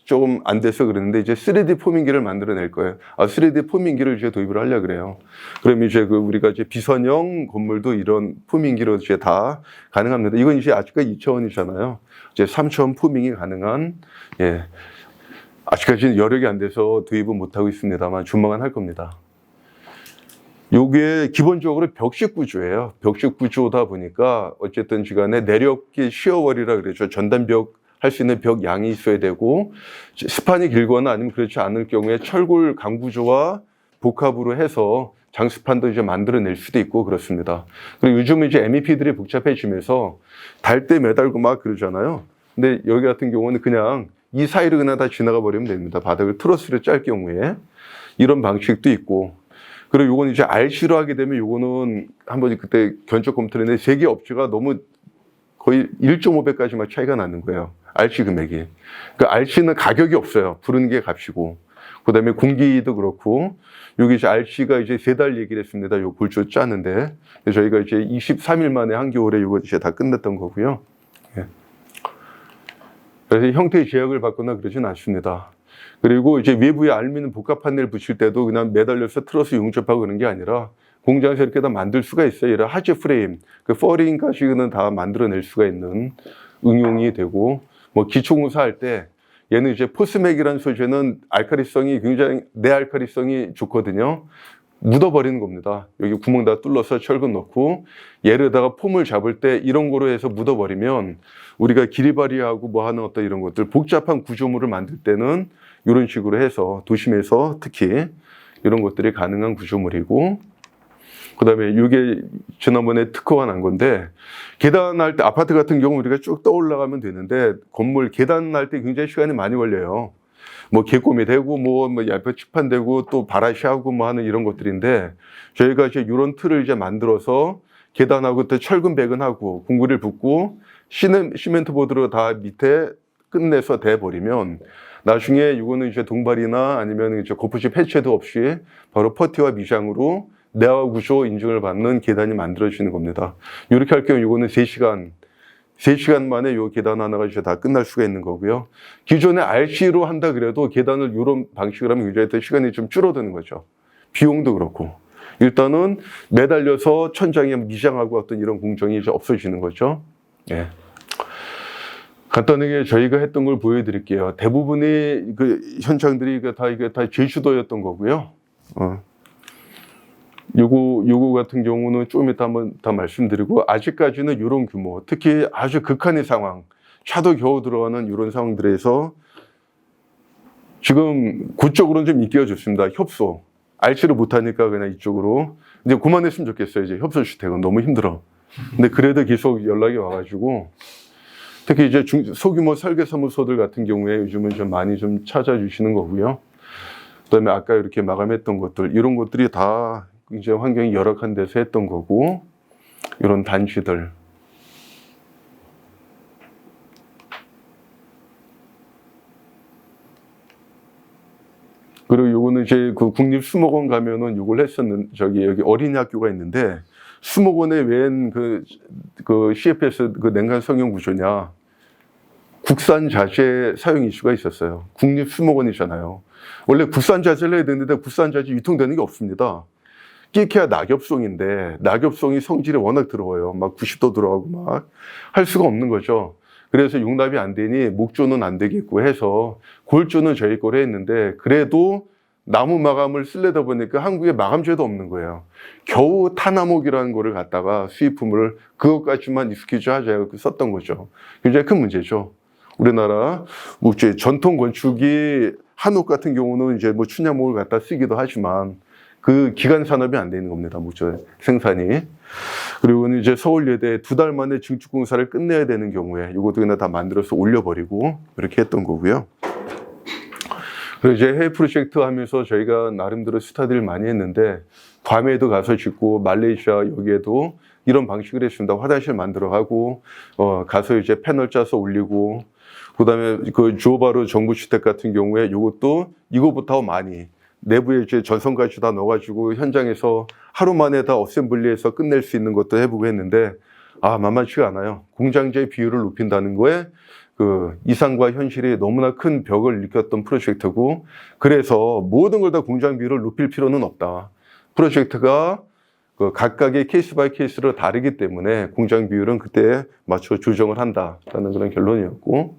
조금 안 돼서 그러는데 이제 3D 포밍기를 만들어낼 거예요. 3D 포밍기를 이제 도입을 하려고 그래요. 그럼 이제 우리가 이제 비선형 건물도 이런 포밍기로 이제 다 가능합니다. 이건 이제 아직까지 2차원이잖아요. 이제 3차원 포밍이 가능한, 예. 아직까지는 여력이 안 돼서 도입은 못하고 있습니다만 조만간 할 겁니다. 요게 기본적으로 벽식 구조예요. 벽식 구조다 보니까 어쨌든 시간에 내력이 시어월이라 그러죠. 전단벽 할 수 있는 벽 양이 있어야 되고, 스판이 길거나 아니면 그렇지 않을 경우에 철골 강구조와 복합으로 해서 장스판도 이제 만들어낼 수도 있고 그렇습니다. 그리고 요즘은 이제 MEP들이 복잡해지면서 달대 매달고 막 그러잖아요. 근데 여기 같은 경우는 그냥 이 사이를 그냥 다 지나가 버리면 됩니다. 바닥을 트러스를 짤 경우에 이런 방식도 있고, 그리고 요건 이제 RC로 하게 되면 요거는 한번 그때 견적 검토를 했는데 세계 업체가 너무 거의 1.5배까지 막 차이가 나는 거예요. RC 금액이. 그 RC는 가격이 없어요. 부르는 게 값이고. 그 다음에 공기도 그렇고, 여기 이제 RC가 이제 3달 얘기를 했습니다. 요 골조 짜는데. 저희가 이제 23일 만에 한겨울에 요거 이제 다 끝냈던 거고요. 예. 그래서 형태의 제약을 받거나 그러진 않습니다. 그리고 이제 외부에 알루미늄 복합 판넬 붙일 때도 그냥 매달려서 트러스 용접하고 그런 게 아니라 공장에서 이렇게 다 만들 수가 있어요. 이런 하즈 프레임, 그 퍼링까지는 다 만들어낼 수가 있는 응용이 되고, 뭐 기초공사 할 때 얘는 이제 포스맥이라는 소재는 알카리성이 굉장히 내알카리성이 좋거든요. 묻어버리는 겁니다. 여기 구멍 다 뚫러서 철근 넣고 얘를다가 폼을 잡을 때 이런 거로 해서 묻어버리면 우리가 기리바리하고 뭐 하는 어떤 이런 것들 복잡한 구조물을 만들 때는 이런 식으로 해서 도심에서 특히 이런 것들이 가능한 구조물이고, 그 다음에 이게 지난번에 특허가 난 건데, 계단할 때 아파트 같은 경우 우리가 쭉 떠올라가면 되는데 건물 계단할 때 굉장히 시간이 많이 걸려요. 뭐 개꼼이 되고 뭐 얇게 칙판되고 또 바라시하고 뭐 하는 이런 것들인데, 저희가 이제 이런 틀을 이제 만들어서 계단하고 또 철근 배근하고 공구리를 붓고 시멘트 보드로 다 밑에 끝내서 대버리면 나중에 이거는 이제 동발이나 아니면 이제 거푸집 해체도 없이 바로 퍼티와 미장으로 내화 구조 인증을 받는 계단이 만들어지는 겁니다. 이렇게 할 경우 이거는 3시간 만에 이 계단 하나가 이제 다 끝날 수가 있는 거고요. 기존에 RC로 한다 그래도 계단을 이런 방식으로 하면 굉장히 더 시간이 좀 줄어드는 거죠. 비용도 그렇고. 일단은 매달려서 천장에 미장하고 어떤 이런 공정이 이제 없어지는 거죠. 예. 간단하게 저희가 했던 걸 보여드릴게요. 대부분의 그 현장들이 이게 다 제주도였던 거고요. 요거 같은 경우는 좀 이따 한번 다 말씀드리고, 아직까지는 이런 규모, 특히 아주 극한의 상황, 차도 겨우 들어가는 이런 상황들에서 지금 그쪽으로는 좀 인기가 좋습니다. 협소. 알지를 못하니까 그냥 이쪽으로. 이제 그만했으면 좋겠어요. 이제 협소 주택은 너무 힘들어. 근데 그래도 계속 연락이 와가지고 특히 이제 소규모 설계사무소들 같은 경우에 요즘은 좀 많이 좀 찾아주시는 거고요. 그다음에 아까 이렇게 마감했던 것들 이런 것들이 다 이제 환경이 열악한 데서 했던 거고 이런 단지들. 그리고 요거는 이제 그 국립수목원 가면은 요걸 했었는 저기 여기 어린이 학교가 있는데 수목원에 웬 그 CFS 그 냉간 성형 구조냐 국산 자재 사용 이슈가 있었어요. 국립수목원이잖아요. 원래 국산 자재를 해야 되는데 국산 자재 유통되는 게 없습니다. 끼케야 낙엽송인데 낙엽송이 성질이 워낙 들어와요. 막 90도 들어가고 막 할 수가 없는 거죠. 그래서 용납이 안 되니 목조는 안 되겠고 해서 골조는 저희 거로 했는데 그래도 나무 마감을 쓰려다 보니까 한국에 마감재도 없는 거예요. 겨우 타나목이라는 거를 갖다가 수입품을 그것까지만 익스큐즈 하자 썼던 거죠. 굉장히 큰 문제죠. 우리나라 목재 전통 건축이 한옥 같은 경우는 이제 뭐 춘향목을 갖다 쓰기도 하지만 그 기간 산업이 안 되는 겁니다. 목재 생산이. 그리고 이제 서울예대 2달 만에 증축 공사를 끝내야 되는 경우에 이것도 그냥 다 만들어서 올려버리고 이렇게 했던 거고요. 그리고 이제 해외 프로젝트 하면서 저희가 나름대로 스타디를 많이 했는데 괌에도 가서 짓고 말레이시아 여기에도 이런 방식을 했습니다. 화장실 만들어 가고 가서 이제 패널 짜서 올리고 그다음에 그 조바르 정부주택 같은 경우에 이것도 이거보다 많이 내부에 이제 전선까지 다 넣어가지고 현장에서 하루 만에 다 어셈블리해서 끝낼 수 있는 것도 해보고 했는데 만만치가 않아요. 공장재 비율을 높인다는 거에 그 이상과 현실이 너무나 큰 벽을 일으켰던 프로젝트고 그래서 모든 걸 다 공장 비율을 높일 필요는 없다. 프로젝트가 그 각각의 케이스 바이 케이스로 다르기 때문에 공장 비율은 그때 맞춰 조정을 한다라는 그런 결론이었고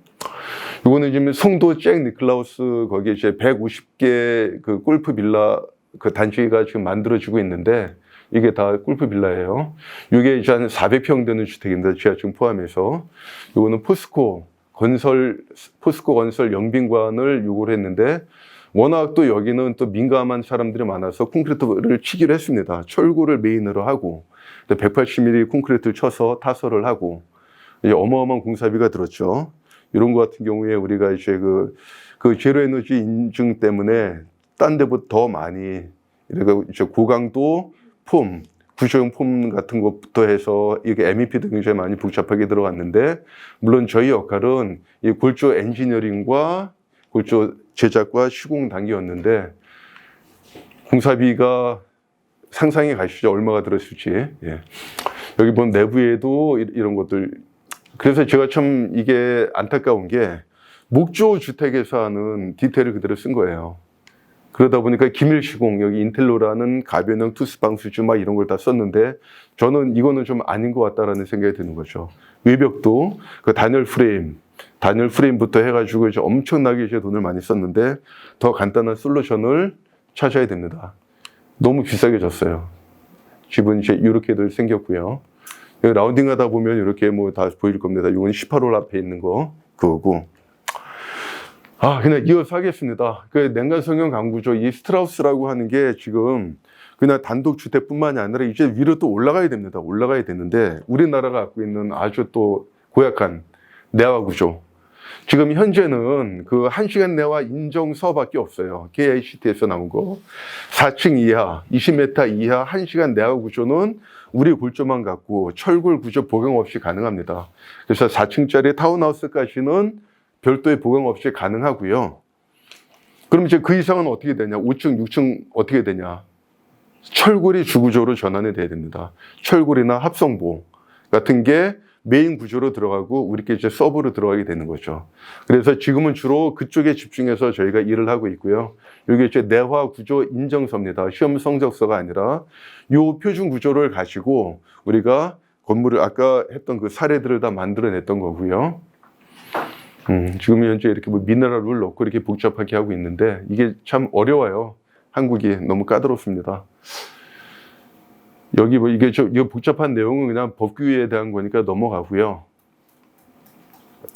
이거는 지금 송도 잭 니클라우스 거기에 이제 150개 그 골프 빌라 그 단지가 지금 만들어지고 있는데 이게 다 골프 빌라예요. 이게 이제 한 400평 되는 주택입니다. 지하층 포함해서. 이거는 포스코 건설 영빈관을 요구를 했는데 워낙 또 여기는 또 민감한 사람들이 많아서 콘크리트를 치기로 했습니다. 철구를 메인으로 하고 180mm 콘크리트를 쳐서 타설을 하고 이제 어마어마한 공사비가 들었죠. 이런 것 같은 경우에 우리가 이제 그 제로 에너지 인증 때문에 딴 데보다 더 많이 이렇게 이제 고강도 폼, 구조용 폼 같은 것부터 해서 이게 MEP도 굉장히 많이 복잡하게 들어갔는데 물론 저희 역할은 이 골조 엔지니어링과 골조 제작과 시공 단계였는데 공사비가 상상이 가시죠. 얼마가 들었을지. 예. 여기 보면 내부에도 이런 것들. 그래서 제가 참 이게 안타까운 게 목조 주택에서 하는 디테일을 그대로 쓴 거예요. 그러다 보니까 기밀시공, 여기 인텔로라는 가변형 투스방수주 막 이런 걸 다 썼는데 저는 이거는 좀 아닌 것 같다라는 생각이 드는 거죠. 외벽도 그 단열 프레임부터 해가지고 이제 엄청나게 이제 돈을 많이 썼는데 더 간단한 솔루션을 찾아야 됩니다. 너무 비싸게 줬어요. 집은 이제 이렇게들 생겼고요. 여기 라운딩 하다 보면 이렇게 뭐 다 보일 겁니다. 이건 18홀 앞에 있는 거, 그거고. 그냥 이어서 하겠습니다. 그 냉간 성형 강구조, 이 스트라우스라고 하는 게 지금 그냥 단독 주택뿐만이 아니라 이제 위로 또 올라가야 됩니다. 올라가야 되는데 우리나라가 갖고 있는 아주 또 고약한 내화 구조. 지금 현재는 그 1시간 내화 인정서밖에 없어요. KICT에서 나온 거. 4층 이하, 20m 이하 1시간 내화 구조는 우리 골조만 갖고 철골 구조 보강 없이 가능합니다. 그래서 4층짜리 타운하우스까지는 별도의 보강 없이 가능하고요. 그럼 이제 그 이상은 어떻게 되냐? 5층, 6층 어떻게 되냐? 철골이 주구조로 전환이 돼야 됩니다. 철골이나 합성보 같은 게 메인 구조로 들어가고 우리께 이제 서브로 들어가게 되는 거죠. 그래서 지금은 주로 그쪽에 집중해서 저희가 일을 하고 있고요. 이게 이제 내화 구조 인정서입니다. 시험 성적서가 아니라 요 표준 구조를 가지고 우리가 건물을 아까 했던 그 사례들을 다 만들어냈던 거고요. 지금 현재 이렇게 뭐 미네랄을 넣고 이렇게 복잡하게 하고 있는데 이게 참 어려워요. 한국이 너무 까다롭습니다. 여기 뭐 이게 이거 복잡한 내용은 그냥 법규에 대한 거니까 넘어가고요.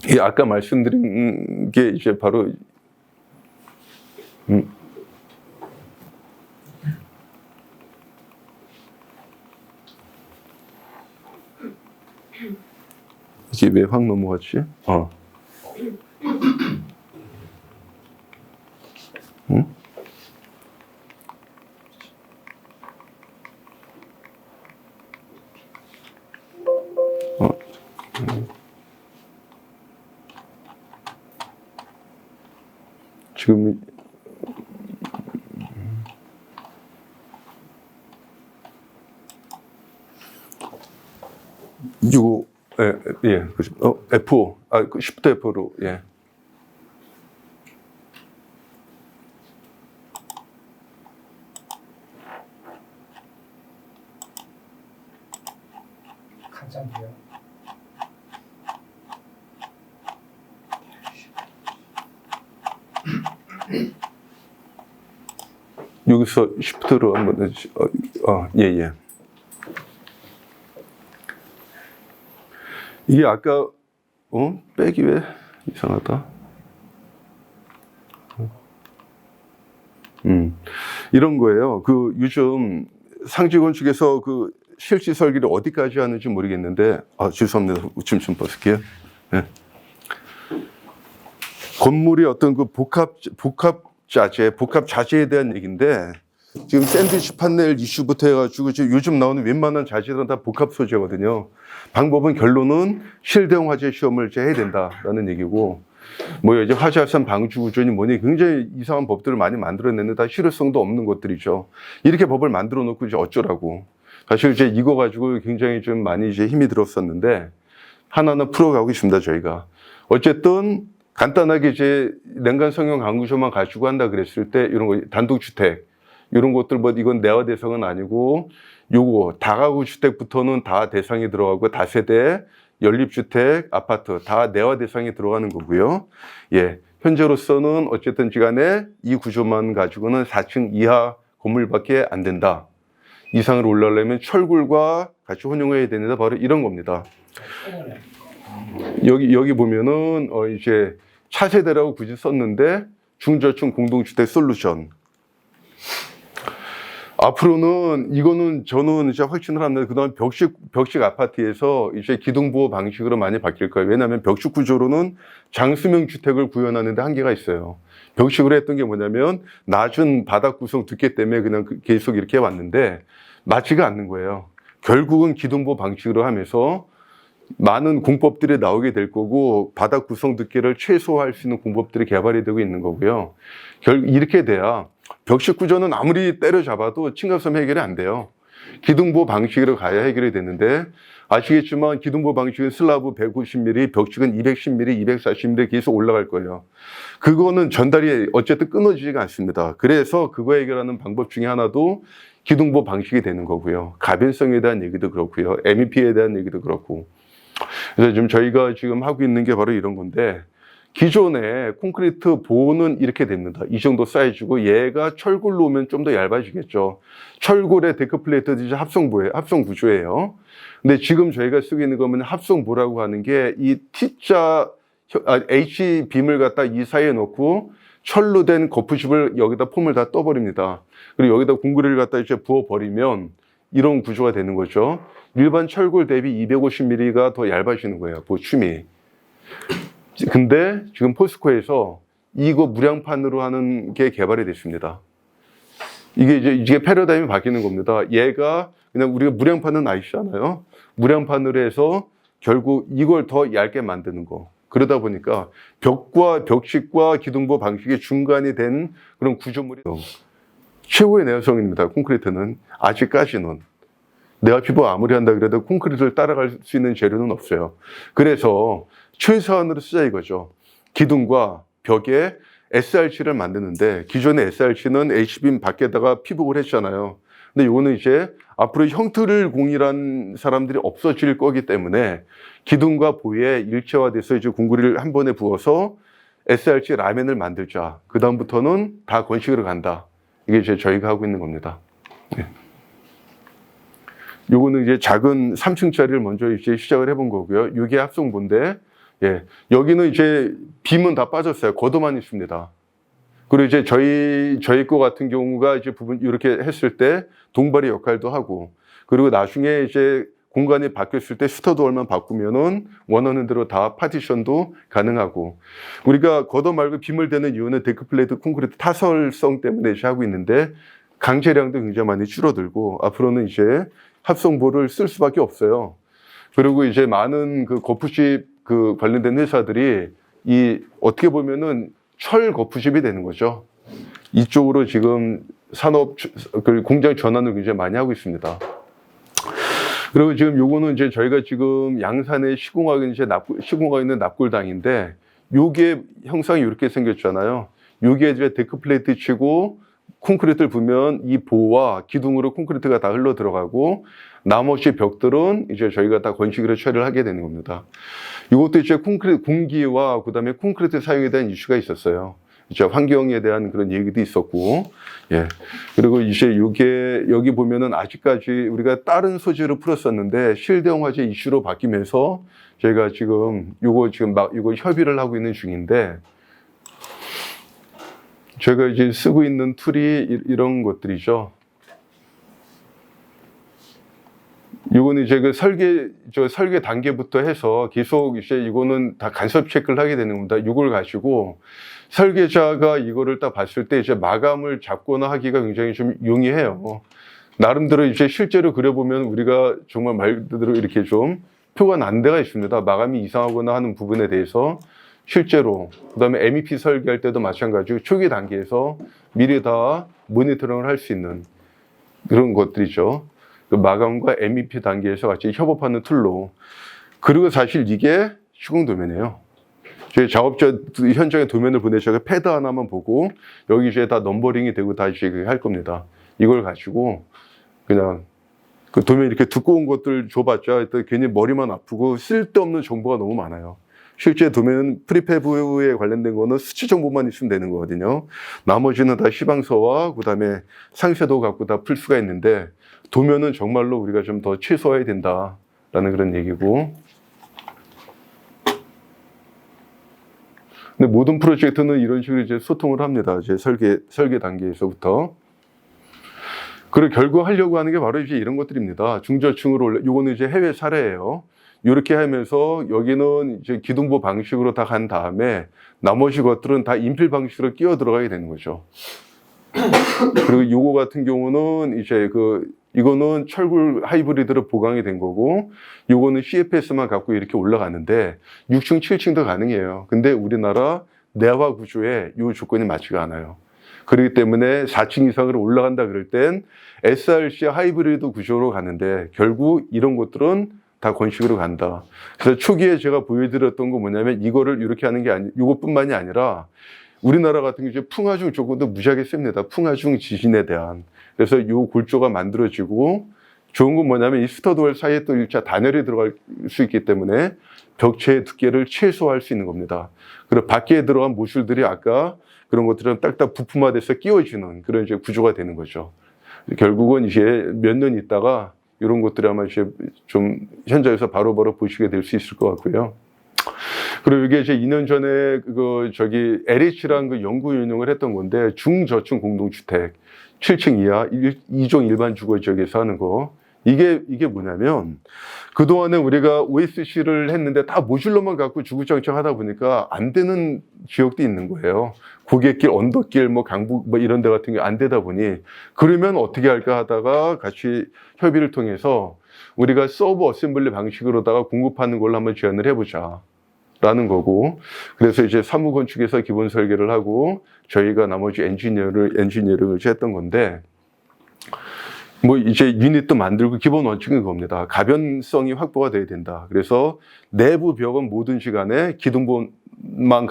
이 아까 말씀드린 게 이제 바로 이게 왜 확 넘어갔지? 응? 지금 이거 예, F5 그 Shift F로 예. 간장게요. 여기서 Shift로 한번 예. 이게 아까 빼기 왜 이상하다. 이런 거예요. 그 요즘 상지 건축에서 그 실지 설계를 어디까지 하는지 모르겠는데 죄송합니다. 웃음 좀 벗을게요. 네. 건물이 어떤 그 복합 자재에 대한 얘기인데 지금 샌드위치 판넬 이슈부터 해가지고 지금 요즘 나오는 웬만한 자재들은 다 복합 소재거든요. 방법은 결론은 실대형 화재 시험을 이제 해야 된다라는 얘기고, 뭐 이제 화재 발산 방지 구조니 뭐니 굉장히 이상한 법들을 많이 만들어냈는데 다 실효성도 없는 것들이죠. 이렇게 법을 만들어 놓고 이제 어쩌라고. 사실 이제 이거 가지고 굉장히 좀 많이 이제 힘이 들었었는데 하나하나 풀어가고 있습니다, 저희가. 어쨌든 간단하게 이제 냉간 성형 강구조만 가지고 한다 그랬을 때 이런 거 단독주택 이런 것들 뭐 이건 내화 대상은 아니고 요거 다가구 주택부터는 다 대상이 들어가고 다세대 연립주택 아파트 다 내화 대상이 들어가는 거고요. 예, 현재로서는 어쨌든 시간에 이 구조만 가지고는 4층 이하 건물밖에 안 된다. 이상으로 올라가려면 철골과 같이 혼용해야 되는데 바로 이런 겁니다. 여기 보면은 이제 차세대라고 굳이 썼는데 중저층 공동주택 솔루션. 앞으로는 이거는 저는 이제 확신을 합니다. 그다음 벽식 아파트에서 이제 기둥보호 방식으로 많이 바뀔 거예요. 왜냐하면 벽식 구조로는 장수명 주택을 구현하는데 한계가 있어요. 벽식으로 했던 게 뭐냐면 낮은 바닥 구성 두께 때문에 그냥 계속 이렇게 왔는데 맞지가 않는 거예요. 결국은 기둥보호 방식으로 하면서 많은 공법들이 나오게 될 거고 바닥 구성 두께를 최소화할 수 있는 공법들이 개발이 되고 있는 거고요. 이렇게 돼야 벽식 구조는 아무리 때려잡아도 층간소음 해결이 안 돼요. 기둥보호 방식으로 가야 해결이 되는데 아시겠지만 기둥보호 방식은 슬라브 150mm, 벽식은 210mm, 240mm 계속 올라갈 거예요. 그거는 전달이 어쨌든 끊어지지가 않습니다. 그래서 그거 해결하는 방법 중에 하나도 기둥보호 방식이 되는 거고요. 가변성에 대한 얘기도 그렇고요. MEP에 대한 얘기도 그렇고. 그래서 지금 저희가 지금 하고 있는 게 바로 이런 건데 기존의 콘크리트 보호는 이렇게 됩니다. 이 정도 사이즈고 얘가 철골로 오면 좀 더 얇아지겠죠. 철골의 데크플레이트도 이제 합성 구조예요. 근데 지금 저희가 쓰고 있는 거면 합성보라고 하는 게 이 T자 H빔을 갖다 이 사이에 넣고 철로 된 거푸집을 여기다 폼을 다 떠버립니다. 그리고 여기다 공구리를 갖다 이제 부어버리면 이런 구조가 되는 거죠. 일반 철골 대비 250mm가 더 얇아지는 거예요. 보충이. 근데 지금 포스코에서 이거 무량판으로 하는 게 개발이 됐습니다. 이게 패러다임이 바뀌는 겁니다. 얘가 그냥 우리가 무량판은 아시잖아요. 무량판으로 해서 결국 이걸 더 얇게 만드는 거. 그러다 보니까 벽식과 기둥보호 방식의 중간이 된 그런 구조물이 최고의 내화성입니다. 콘크리트는 아직까지는. 내가 피부 아무리 한다 그래도 콘크리트를 따라갈 수 있는 재료는 없어요. 그래서 최소한으로 쓰자 이거죠. 기둥과 벽에 SRC를 만드는데 기존의 SRC는 H빔 밖에다가 피복을 했잖아요. 근데 이거는 이제 앞으로 형틀을 공일한 사람들이 없어질 거기 때문에 기둥과 보에 일체화돼서 이제 공구리를 한 번에 부어서 SRC 라멘을 만들자. 그 다음부터는 다 건식으로 간다. 이게 이제 저희가 하고 있는 겁니다. 네. 요거는 이제 작은 3층짜리를 먼저 이제 시작을 해본 거고요. 이게 합성본데 예. 여기는 이제 빔은 다 빠졌어요. 걷어만 있습니다. 그리고 이제 저희 거 같은 경우가 이제 부분 이렇게 했을 때 동발의 역할도 하고, 그리고 나중에 이제 공간이 바뀌었을 때 스터드월만 바꾸면은 원하는 대로 다 파티션도 가능하고, 우리가 걷어 말고 빔을 대는 이유는 데크플레이트 콘크리트 타설성 때문에 이제 하고 있는데 강제량도 굉장히 많이 줄어들고 앞으로는 이제 합성보를 쓸 수밖에 없어요. 그리고 이제 많은 그 거푸집 그 관련된 회사들이 이 어떻게 보면은 철 거푸집이 되는 거죠. 이쪽으로 지금 산업 그 공장 전환을 굉장히 많이 하고 있습니다. 그리고 지금 요거는 이제 저희가 지금 양산에 시공하고 있는 납골당인데, 요게 형상이 이렇게 생겼잖아요. 요게 이제 데크플레이트 치고 콘크리트를 부으면 이 보와 기둥으로 콘크리트가 다 흘러 들어가고, 나머지 벽들은 이제 저희가 다 건식으로 처리를 하게 되는 겁니다. 이것도 이제 콘크리트 공기와 그다음에 콘크리트 사용에 대한 이슈가 있었어요. 이제 환경에 대한 그런 얘기도 있었고, 예. 그리고 이제 요게 여기 보면은 아직까지 우리가 다른 소재로 풀었었는데 실대형 화재 이슈로 바뀌면서 저희가 지금 요거 협의를 하고 있는 중인데, 제가 이제 쓰고 있는 툴이 이런 것들이죠. 이거는 이제 그 설계 단계부터 해서 계속 이제 이거는 다 간섭 체크를 하게 되는 겁니다. 이걸 가지고 설계자가 이거를 딱 봤을 때 이제 마감을 잡거나 하기가 굉장히 좀 용이해요. 나름대로 이제 실제로 그려보면 우리가 정말 말대로 이렇게 좀 표가 난 데가 있습니다. 마감이 이상하거나 하는 부분에 대해서 실제로, 그 다음에 MEP 설계할 때도 마찬가지고 초기 단계에서 미리 다 모니터링을 할 수 있는 그런 것들이죠. 그 마감과 MEP 단계에서 같이 협업하는 툴로. 그리고 사실 이게 시공 도면이에요. 저희 작업자 현장에 도면을 보내셔서 패드 하나만 보고 여기 이제 다 넘버링이 되고 다 이제 할 겁니다. 이걸 가지고 그냥 그 도면 이렇게 두꺼운 것들 줘봤자 괜히 머리만 아프고 쓸데없는 정보가 너무 많아요. 실제 도면은 프리패브에 관련된 거는 수치 정보만 있으면 되는 거거든요. 나머지는 다 시방서와 그다음에 상세도 갖고 다 풀 수가 있는데, 도면은 정말로 우리가 좀 더 최소화해야 된다라는 그런 얘기고. 근데 모든 프로젝트는 이런 식으로 이제 소통을 합니다. 이제 설계 단계에서부터. 그리고 결국 하려고 하는 게 바로 이제 이런 것들입니다. 중저층으로 요거는 이제 해외 사례예요. 이렇게 하면서 여기는 이제 기둥부 방식으로 다 간 다음에 나머지 것들은 다 인필 방식으로 끼어 들어가게 되는 거죠. 그리고 요거 같은 경우는 이제 이거는 철골 하이브리드로 보강이 된 거고, 요거는 CFS만 갖고 이렇게 올라가는데 6층, 7층도 가능해요. 근데 우리나라 내화 구조에 요 조건이 맞지가 않아요. 그렇기 때문에 4층 이상으로 올라간다 그럴 땐 SRC 하이브리드 구조로 가는데 결국 이런 것들은 다 건식으로 간다. 그래서 초기에 제가 보여드렸던 거 뭐냐면 이거를 이렇게 하는 게 이것뿐만이 아니라 우리나라 같은 경우 이제 풍화중 조건도 무지하게 셉니다. 풍화중 지진에 대한. 그래서 이 골조가 만들어지고 좋은 건 뭐냐면 이 스터드월 사이에 또 1차 단열이 들어갈 수 있기 때문에 벽체의 두께를 최소화할 수 있는 겁니다. 그리고 밖에 들어간 모듈들이 아까 그런 것들은 딱딱 부품화돼서 끼워지는 그런 이제 구조가 되는 거죠. 결국은 이제 몇 년 있다가 이런 것들이 아마 이제 좀 현장에서 바로바로 보시게 될 수 있을 것 같고요. 그리고 이게 이제 2년 전에 LH라는 그 연구 운영을 했던 건데, 중저층 공동주택 7층 이하 2종 일반 주거 지역에서 하는 거. 이게 뭐냐면, 그동안에 우리가 OSC를 했는데 다 모듈러만 갖고 주구장창 하다 보니까 안 되는 지역도 있는 거예요. 고갯길, 언덕길, 강북 이런 데 같은 게 안 되다 보니, 그러면 어떻게 할까 하다가 같이 협의를 통해서 우리가 서브 어셈블리 방식으로다가 공급하는 걸로 한번 제안을 해보자 라는 거고, 그래서 이제 사무건축에서 기본 설계를 하고 저희가 나머지 엔지니어링을 했던 건데, 이제 유닛도 만들고 기본 원칙은 그겁니다. 가변성이 확보가 돼야 된다. 그래서 내부 벽은 모든 시간에 기둥부만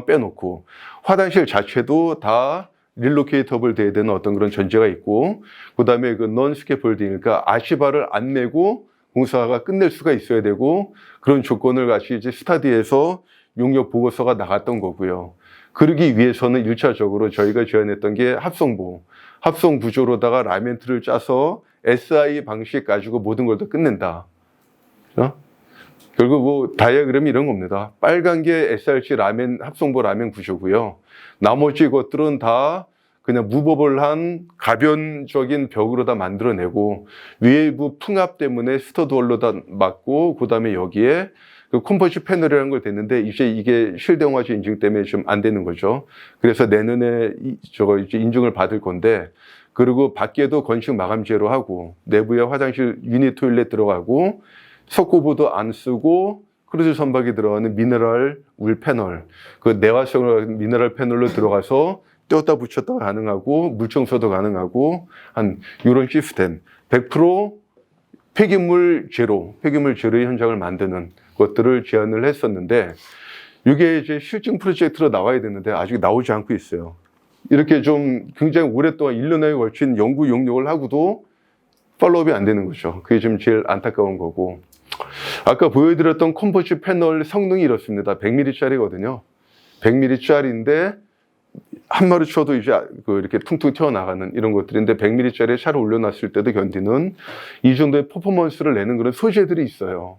빼놓고 화장실 자체도 다 릴로케이터블 돼야 되는 어떤 그런 전제가 있고, 그 다음에 non scaffolding, 그러니까 아시바를 안 내고 공사가 끝낼 수가 있어야 되고, 그런 조건을 같이 이제 스타디에서 용역 보고서가 나갔던 거고요. 그러기 위해서는 1차적으로 저희가 제안했던 게 합성 구조로다가 라멘트를 짜서 SI 방식 가지고 모든 걸 다 끝낸다. 그렇죠? 결국 뭐 다이어그램이 이런 겁니다. 빨간 게 SRC 라멘 합성보 라멘 구조고요. 나머지 것들은 다 그냥 무버블한 가변적인 벽으로 다 만들어내고 외부 풍압 때문에 스터드월로 다 막고 그다음에 여기에 그 컴포지 패널이라는 걸 댔는데 이제 이게 실대용화재 인증 때문에 좀 안 되는 거죠. 그래서 내년에 저거 이제 인증을 받을 건데 그리고 밖에도 건축 마감재로 하고 내부에 화장실 유닛 토일렛 들어가고 석고보도 안 쓰고 크루즈 선박이 들어가는 미네랄 울 패널 그 내화성으로 미네랄 패널로 들어가서 떼었다 붙였다 가능하고 물 청소도 가능하고 한 이런 시스템 100% 폐기물 제로의 현장을 만드는 것들을 제안을 했었는데 이게 이제 실증 프로젝트로 나와야 되는데 아직 나오지 않고 있어요. 이렇게 좀 굉장히 오랫동안 1년에 걸친 연구 용역을 하고도 팔로우업이 안 되는 거죠. 그게 좀 제일 안타까운 거고 아까 보여드렸던 컴포지 패널 성능이 이렇습니다. 100mm짜리거든요. 100mm짜리인데 한 마리 쳐도 이제 이렇게 퉁퉁 튀어나가는 이런 것들인데 100mm짜리 차를 올려놨을 때도 견디는 이 정도의 퍼포먼스를 내는 그런 소재들이 있어요.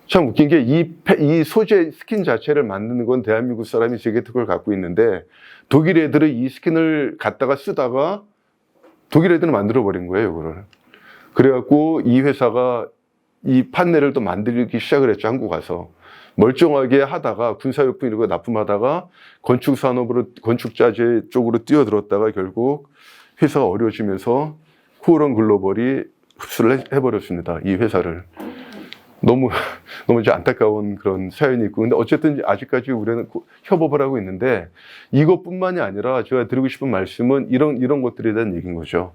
참 웃긴 게 이 소재 스킨 자체를 만드는 건 대한민국 사람이 세계특허를 갖고 있는데 독일 애들은 이 스킨을 갖다가 쓰다가 독일 애들은 만들어버린 거예요, 이거를. 그래갖고 이 회사가 이 판넬을 또 만들기 시작을 했죠, 한국 와서. 멀쩡하게 하다가 군사용품 이런 거 납품하다가 건축산업으로 건축자재 쪽으로 뛰어들었다가 결국 회사가 어려워지면서 코오런 글로벌이 흡수를 해버렸습니다. 이 회사를. 너무 이제 안타까운 그런 사연이 있고 근데 어쨌든 아직까지 우리는 협업을 하고 있는데 이것뿐만이 아니라 제가 드리고 싶은 말씀은 이런 것들에 대한 얘기인 거죠.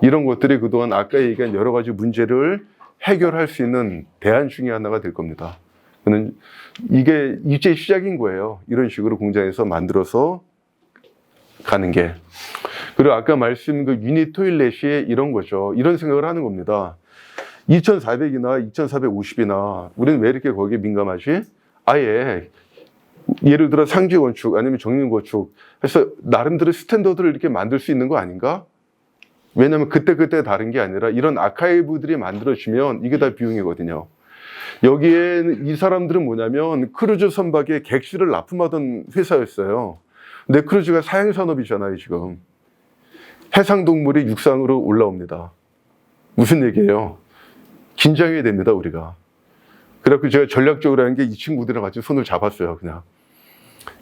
이런 것들이 그동안 아까 얘기한 여러 가지 문제를 해결할 수 있는 대안 중에 하나가 될 겁니다. 저는 이게 이제 시작인 거예요. 이런 식으로 공장에서 만들어서 가는 게. 그리고 아까 말씀 그 유닛 토일렛이 이런 거죠. 이런 생각을 하는 겁니다. 2400이나 2450이나 우리는 왜 이렇게 거기에 민감하지? 아예 예를 들어 상지 건축 아니면 정림 건축 해서 나름대로 스탠더드를 이렇게 만들 수 있는 거 아닌가? 왜냐하면 그때 다른 게 아니라 이런 아카이브들이 만들어지면 이게 다 비용이거든요. 여기에 이 사람들은 뭐냐면 크루즈 선박에 객실을 납품하던 회사였어요. 근데 크루즈가 사행산업이잖아요, 지금. 해상동물이 육상으로 올라옵니다. 무슨 얘기예요? 긴장해야 됩니다, 우리가. 그래갖고 제가 전략적으로 한 게 이 친구들이랑 같이 손을 잡았어요, 그냥.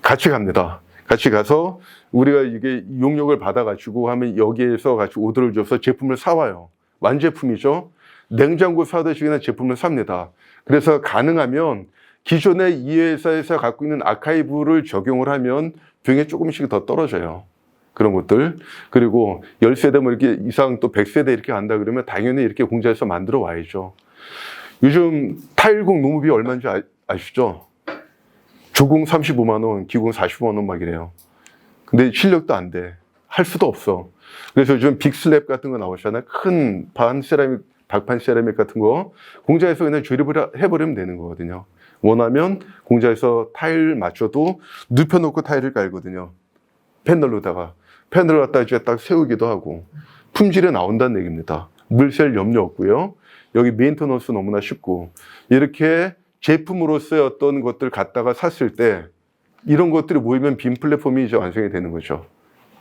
같이 갑니다. 같이 가서 우리가 이게 용역을 받아가지고 하면 여기에서 같이 오더를 줘서 제품을 사와요. 완제품이죠. 냉장고 사듯이 그냥 제품을 삽니다. 그래서 가능하면 기존에 이 회사에서 갖고 있는 아카이브를 적용을 하면 비용이 조금씩 더 떨어져요. 그런 것들. 그리고 10세대 뭐 이렇게 이상 또 100세대 이렇게 간다 그러면 당연히 이렇게 공장에서 만들어 와야죠. 요즘 타일공 노무비 얼마인지 아시죠? 조공 35만 원, 기공 45만 원 막 이래요. 근데 실력도 안 돼. 할 수도 없어. 그래서 요즘 빅슬랩 같은 거 나오잖아요. 큰 반 세라믹, 박판 세라믹 같은 거 공장에서 그냥 조립을 해버리면 되는 거거든요. 원하면 공장에서 타일 맞춰도 눕혀놓고 타일을 깔거든요. 패널로다가. 패널을 갖다 이제 딱 세우기도 하고 품질이 나온다는 얘기입니다. 물셀 염려 없고요. 여기 메인터넌스 너무나 쉽고 이렇게 제품으로서의 어떤 것들 갖다가 샀을 때 이런 것들이 모이면 빔 플랫폼이 이제 완성이 되는 거죠.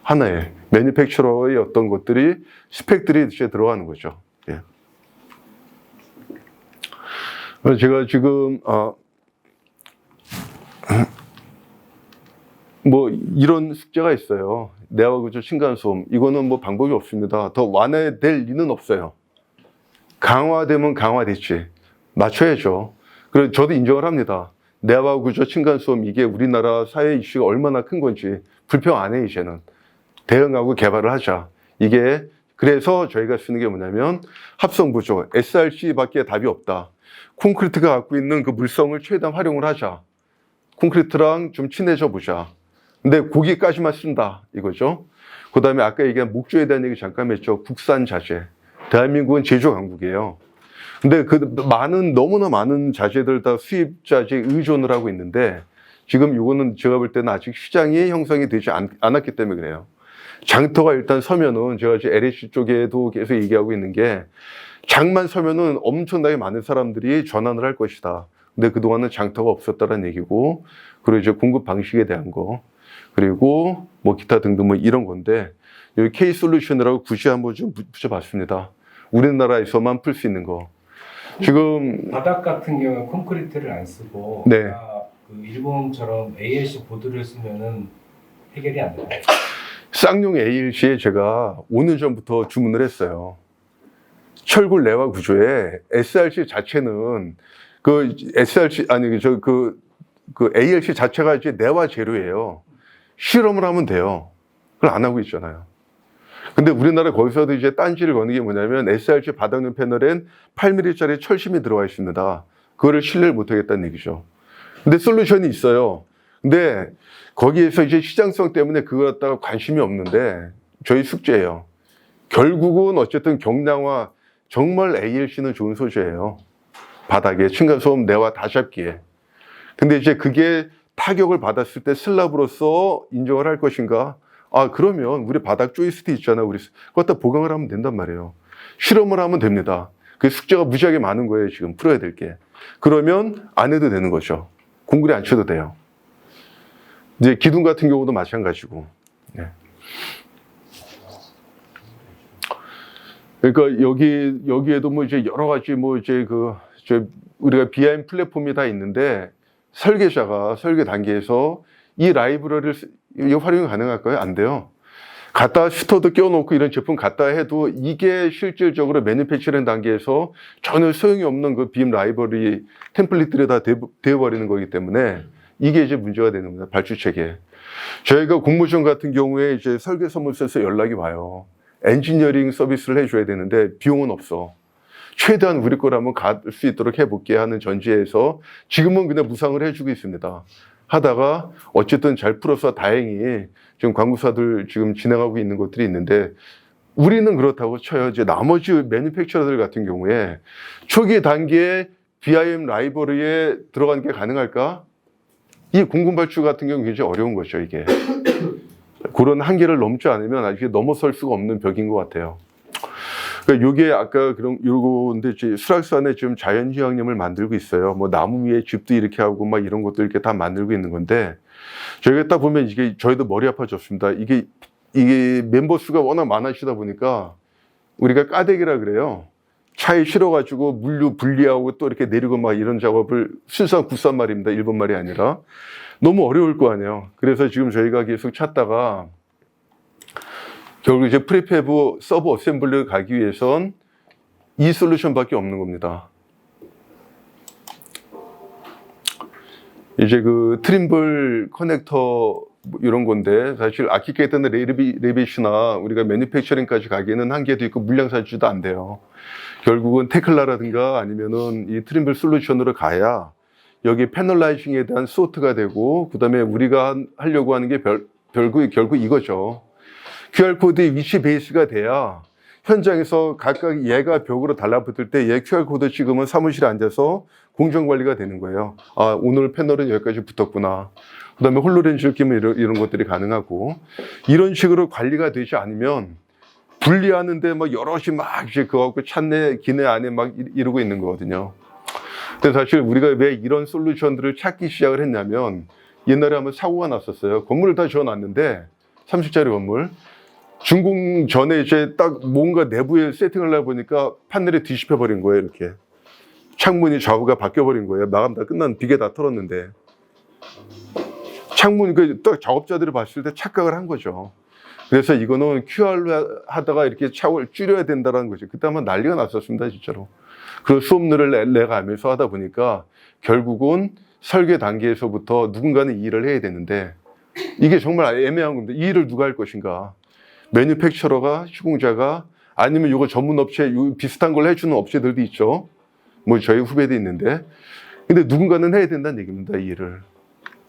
하나의 매니팩처러의 어떤 것들이 스펙들이 이제 들어가는 거죠. 예. 제가 지금 뭐 이런 숙제가 있어요. 내화구조 층간소음 이거는 뭐 방법이 없습니다. 더 완화될 리는 없어요. 강화되면 강화됐지. 맞춰야죠. 그래서 저도 인정을 합니다. 내화구조 층간소음 이게 우리나라 사회 이슈가 얼마나 큰 건지 불평 안 해 이제는. 대응하고 개발을 하자. 이게 그래서 저희가 쓰는 게 뭐냐면 합성구조 SRC밖에 답이 없다. 콘크리트가 갖고 있는 그 물성을 최대한 활용을 하자. 콘크리트랑 좀 친해져 보자. 근데 고기까지만 쓴다 이거죠. 그 다음에 아까 얘기한 목조에 대한 얘기 잠깐 했죠. 국산 자재. 대한민국은 제조 강국이에요. 근데 그 너무나 많은 자재들 다 수입 자재에 의존을 하고 있는데 지금 이거는 제가 볼 때는 아직 시장이 형성이 되지 않았기 때문에 그래요. 장터가 일단 서면은 제가 이제 LH 쪽에도 계속 얘기하고 있는 게 장만 서면은 엄청나게 많은 사람들이 전환을 할 것이다. 근데 그동안은 장터가 없었다는 얘기고, 그리고 이제 공급 방식에 대한 거, 그리고 뭐 기타 등등 뭐 이런 건데, 여기 K-솔루션이라고 굳이 한번 좀 붙여봤습니다. 우리나라에서만 풀 수 있는 거. 지금 바닥 같은 경우는 콘크리트를 안 쓰고 네. 그 일본처럼 ALC 보드를 쓰면은 해결이 안 돼요. 쌍용 ALC에 제가 5년 전부터 주문을 했어요. 철골 내화 구조에 SRC 자체는 그 SRC 아니 그 ALC 자체가 이제 내화 재료예요. 실험을 하면 돼요. 그걸 안 하고 있잖아요. 근데 우리나라 거기서도 이제 딴지를 거는 게 뭐냐면 SRC 바닥면 패널엔 8mm짜리 철심이 들어가 있습니다. 그거를 신뢰를 못 하겠다는 얘기죠. 근데 솔루션이 있어요. 근데 거기에서 이제 시장성 때문에 그거 갖다가 관심이 없는데 저희 숙제예요. 결국은 어쨌든 경량화 정말 ALC는 좋은 소재예요. 바닥에 층간소음 내화 다 잡기에. 근데 이제 그게 타격을 받았을 때 슬랍으로서 인정을 할 것인가? 아, 그러면 우리 바닥 조이스트 있잖아. 우리 그것다 보강을 하면 된단 말이에요. 실험을 하면 됩니다. 그 숙제가 무지하게 많은 거예요. 지금 풀어야 될 게. 그러면 안 해도 되는 거죠. 공구리 안 쳐도 돼요. 이제 기둥 같은 경우도 마찬가지고. 네. 그러니까 여기에도 뭐 이제 여러 가지 뭐 이제 우리가 BIM 플랫폼이 다 있는데 설계자가 설계 단계에서 이 라이브러리를 활용이 가능할까요? 안 돼요. 갖다 슈터도 끼워놓고 이런 제품 갖다 해도 이게 실질적으로 매니팩처링 단계에서 전혀 소용이 없는 그 BIM 라이브러리 템플릿들이 다 되어버리는 거기 때문에 이게 이제 문제가 되는 겁니다. 발주체계. 저희가 공모전 같은 경우에 이제 설계 선물서에서 연락이 와요. 엔지니어링 서비스를 해줘야 되는데 비용은 없어. 최대한 우리 거라면 갈 수 있도록 해볼게 하는 전제에서 지금은 그냥 무상을 해주고 있습니다. 하다가 어쨌든 잘 풀어서 다행히 지금 광고사들 지금 진행하고 있는 것들이 있는데 우리는 그렇다고 쳐요. 이제 나머지 매니팩처러들 같은 경우에 초기 단계에 BIM 라이브러리에 들어가는 게 가능할까? 이 공군 발주 같은 경우는 굉장히 어려운 거죠, 이게. 그런 한계를 넘지 않으면 아직 넘어설 수가 없는 벽인 것 같아요. 그러니까 요게 아까 요건데 이제 수락산에 지금 자연휴양림을 만들고 있어요. 뭐 나무 위에 집도 이렇게 하고 막 이런 것들 이렇게 다 만들고 있는 건데 저희가 딱 보면 이게 저희도 머리 아파졌습니다. 이게 멤버 수가 워낙 많으시다 보니까 우리가 까대기라 그래요. 차에 실어가지고 물류 분리하고 또 이렇게 내리고 막 이런 작업을 순수한 국산말입니다. 일본말이 아니라. 너무 어려울 거 아니에요. 그래서 지금 저희가 계속 찾다가 결국 이제 프리패브 서브 어셈블리를 가기 위해선 이 솔루션밖에 없는 겁니다. 이제 그 트림블 커넥터 이런 건데 사실 아키케이트나 레비시나 우리가 매니팩처링까지 가기에는 한계도 있고 물량 산출도 안 돼요. 결국은 테클라라든가 아니면은 이 트림블 솔루션으로 가야 여기 패널라이징에 대한 소트가 되고 그다음에 우리가 하려고 하는 게 결국 이거죠. QR코드의 위치 베이스가 돼야 현장에서 각각 얘가 벽으로 달라붙을 때 얘 QR코드 찍으면 사무실에 앉아서 공정관리가 되는 거예요. 아, 오늘 패널은 여기까지 붙었구나. 그 다음에 홀로렌즈를 끼면 이런 것들이 가능하고 이런 식으로 관리가 되지 않으면 분리하는데 막 여럿이 막 이제 그거 갖고 찾네 기내 안에 막 이러고 있는 거거든요. 근데 사실 우리가 왜 이런 솔루션들을 찾기 시작을 했냐면 옛날에 한번 사고가 났었어요. 건물을 다 지어놨는데 30짜리 건물 준공 전에 이제 딱 뭔가 내부에 세팅을 하다 보니까 판넬이 뒤집혀 버린 거예요. 이렇게 창문이 좌우가 바뀌어 버린 거예요. 마감 다 끝난 비계 다 털었는데 창문 딱 작업자들이 봤을 때 착각을 한 거죠. 그래서 이거는 QR로 하다가 이렇게 차고를 줄여야 된다는 거죠. 그때 한번 난리가 났었습니다, 진짜로. 그 수업료를 내가면서 하다 보니까 결국은 설계 단계에서부터 누군가는 이 일을 해야 되는데 이게 정말 애매한 건데 이 일을 누가 할 것인가? 매니팩처러가, 시공자가 아니면 이거 전문 업체 비슷한 걸 해주는 업체들도 있죠. 뭐 저희 후배도 있는데 근데 누군가는 해야 된다는 얘기입니다, 이 일을.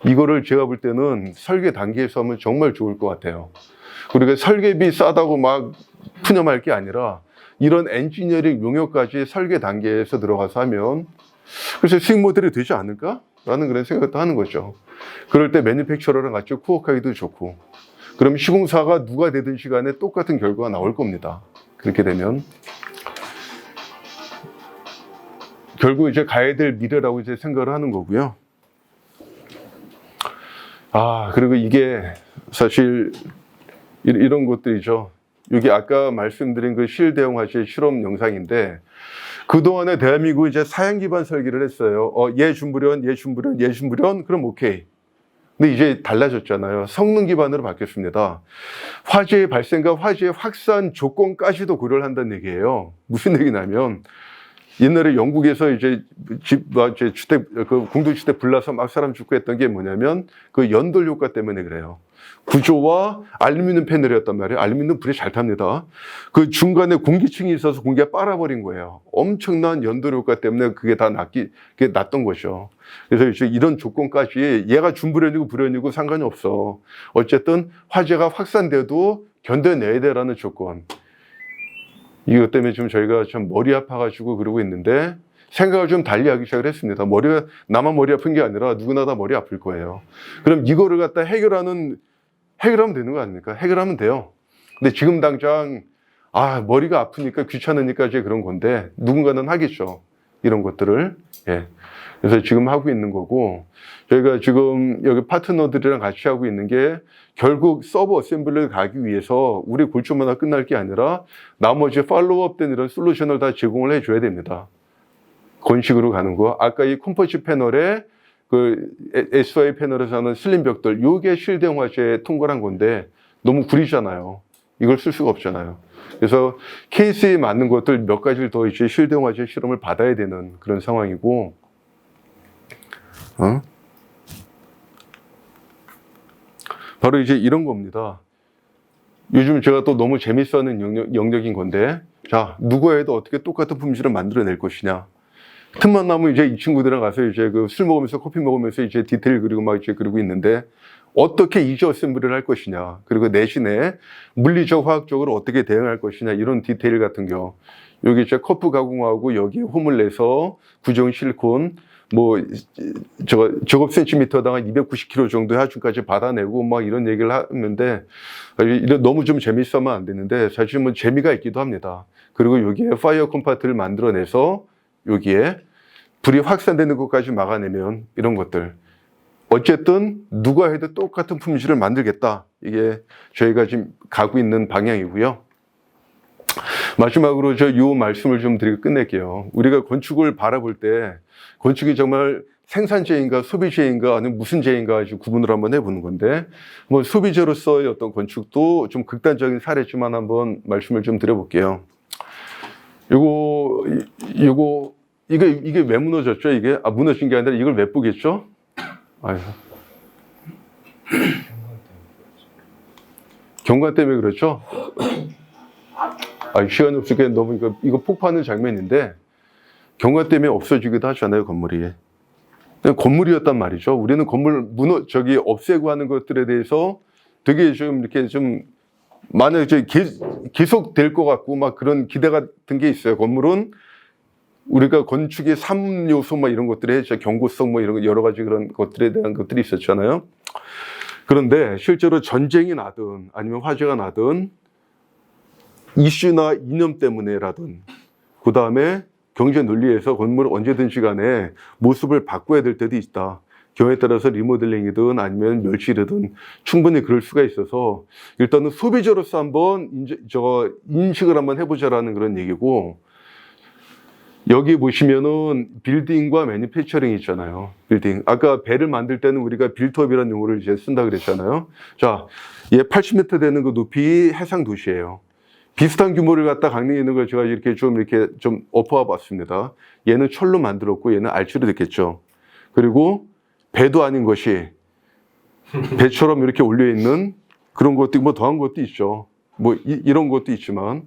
이거를 제가 볼 때는 설계 단계에서 하면 정말 좋을 것 같아요. 우리가 설계비 싸다고 막 푸념할 게 아니라 이런 엔지니어링 용역까지 설계 단계에서 들어가서 하면 그래서 수익 모델이 되지 않을까? 라는 그런 생각도 하는 거죠. 그럴 때 매니팩처러랑 같이 코어하기도 좋고 그럼 시공사가 누가 되든 시간에 똑같은 결과가 나올 겁니다. 그렇게 되면 결국 이제 가야 될 미래라고 이제 생각을 하는 거고요. 그리고 이게 사실 이런 것들이죠. 여기 아까 말씀드린 그 실대용 화재 실험 영상인데, 그동안에 대한민국이 이제 사양 기반 설계를 했어요. 얘 준부련, 얘 준부련, 얘 준부련, 그럼 오케이. 근데 이제 달라졌잖아요. 성능 기반으로 바뀌었습니다. 화재의 발생과 화재의 확산 조건까지도 고려를 한다는 얘기예요. 무슨 얘기냐면, 옛날에 영국에서 이제 주택, 공동주택 불나서 막 사람 죽고 했던 게 뭐냐면, 그 연돌 효과 때문에 그래요. 구조와 알루미늄 패널이었단 말이에요. 알루미늄 불이 잘 탑니다. 그 중간에 공기층이 있어서 공기가 빨아버린 거예요. 엄청난 연돌 효과 때문에 그게 다 그게 났던 거죠. 그래서 이제 이런 조건까지 얘가 준불연이고 불연이고 상관이 없어. 어쨌든 화재가 확산돼도 견뎌내야 되라는 조건. 이것 때문에 지금 저희가 좀 머리 아파가지고 그러고 있는데, 생각을 좀 달리 하기 시작을 했습니다. 나만 머리 아픈 게 아니라 누구나 다 머리 아플 거예요. 그럼 이거를 갖다 해결하면 되는 거 아닙니까? 해결하면 돼요. 근데 지금 당장, 머리가 아프니까 귀찮으니까 이제 그런 건데, 누군가는 하겠죠. 이런 것들을. 예. 그래서 지금 하고 있는 거고, 저희가 지금 여기 파트너들이랑 같이 하고 있는 게, 결국 서버 어셈블리를 가기 위해서 우리 골조만 하나 끝날 게 아니라 나머지 팔로우업 된 이런 솔루션을 다 제공을 해줘야 됩니다. 그런 식으로 가는 거. 아까 이 컴포지 패널에 그 SOI 패널에서 하는 슬림 벽돌, 요게 실대용 화재에 통과한 건데 너무 구리잖아요. 이걸 쓸 수가 없잖아요. 그래서 케이스에 맞는 것들 몇 가지를 더 이제 실대용 화재 실험을 받아야 되는 그런 상황이고, 바로 이제 이런 겁니다. 요즘 제가 또 너무 재밌어하는 영역인 건데, 자, 누가 해도 어떻게 똑같은 품질을 만들어낼 것이냐. 틈만 나면 이제 이 친구들이랑 가서 이제 그 술 먹으면서 커피 먹으면서 이제 디테일 그리고 막 이제 그러고 있는데, 어떻게 이지 어셈블리를 할 것이냐. 그리고 내신에 물리적, 화학적으로 어떻게 대응할 것이냐. 이런 디테일 같은 거. 여기 이제 커프 가공하고 여기에 홈을 내서 구정 실리콘, 저거 센티미터당 한 290kg 정도의 하중까지 받아내고 막 이런 얘기를 하는데, 너무 좀 재밌으면 안 되는데, 사실 뭐 재미가 있기도 합니다. 그리고 여기에 파이어 컴파트를 만들어내서 여기에 불이 확산되는 것까지 막아내면 이런 것들. 어쨌든 누가 해도 똑같은 품질을 만들겠다. 이게 저희가 지금 가고 있는 방향이고요. 마지막으로 요 말씀을 좀 드리고 끝낼게요. 우리가 건축을 바라볼 때 건축이 정말 생산재인가 소비재인가 아니면 무슨 재인가 구분을 한번 해보는 건데, 뭐 소비재로서의 어떤 건축도 좀 극단적인 사례지만 한번 말씀을 좀 드려볼게요. 이게 왜 무너졌죠? 이게 무너진 게 아니라 이걸 왜 뿌겠죠? 경관 때문에 그렇죠? 시간이 없으니까 너무 이거 폭파하는 장면인데, 경관 때문에 없어지기도 하잖아요, 건물이. 그냥 건물이었단 말이죠. 우리는 건물 없애고 하는 것들에 대해서 되게 좀 이렇게 좀 만약에 계속 될 것 같고 막 그런 기대 같은 게 있어요. 건물은 우리가 건축의 3요소 막 이런 것들에 했죠. 경고성 뭐 이런 여러 가지 그런 것들에 대한 것들이 있었잖아요. 그런데 실제로 전쟁이 나든 아니면 화재가 나든 이슈나 이념 때문에라든, 그 다음에 경제 논리에서 건물을 언제든지 간에 모습을 바꿔야 될 때도 있다. 경우에 따라서 리모델링이든 아니면 멸치이든 충분히 그럴 수가 있어서, 일단은 소비자로서 한번 인식을 한번 해보자라는 그런 얘기고, 여기 보시면은 빌딩과 매니팩처링 있잖아요. 빌딩. 아까 배를 만들 때는 우리가 빌트업이라는 용어를 이제 쓴다 그랬잖아요. 자, 얘 80m 되는 그 높이 해상 도시예요. 비슷한 규모를 갖다 강릉에 있는 걸 제가 이렇게 좀 엎어와 봤습니다. 얘는 철로 만들었고 얘는 알치로 됐겠죠. 그리고 배도 아닌 것이 배처럼 이렇게 올려 있는 그런 것도 뭐 더한 것도 있죠. 이런 것도 있지만,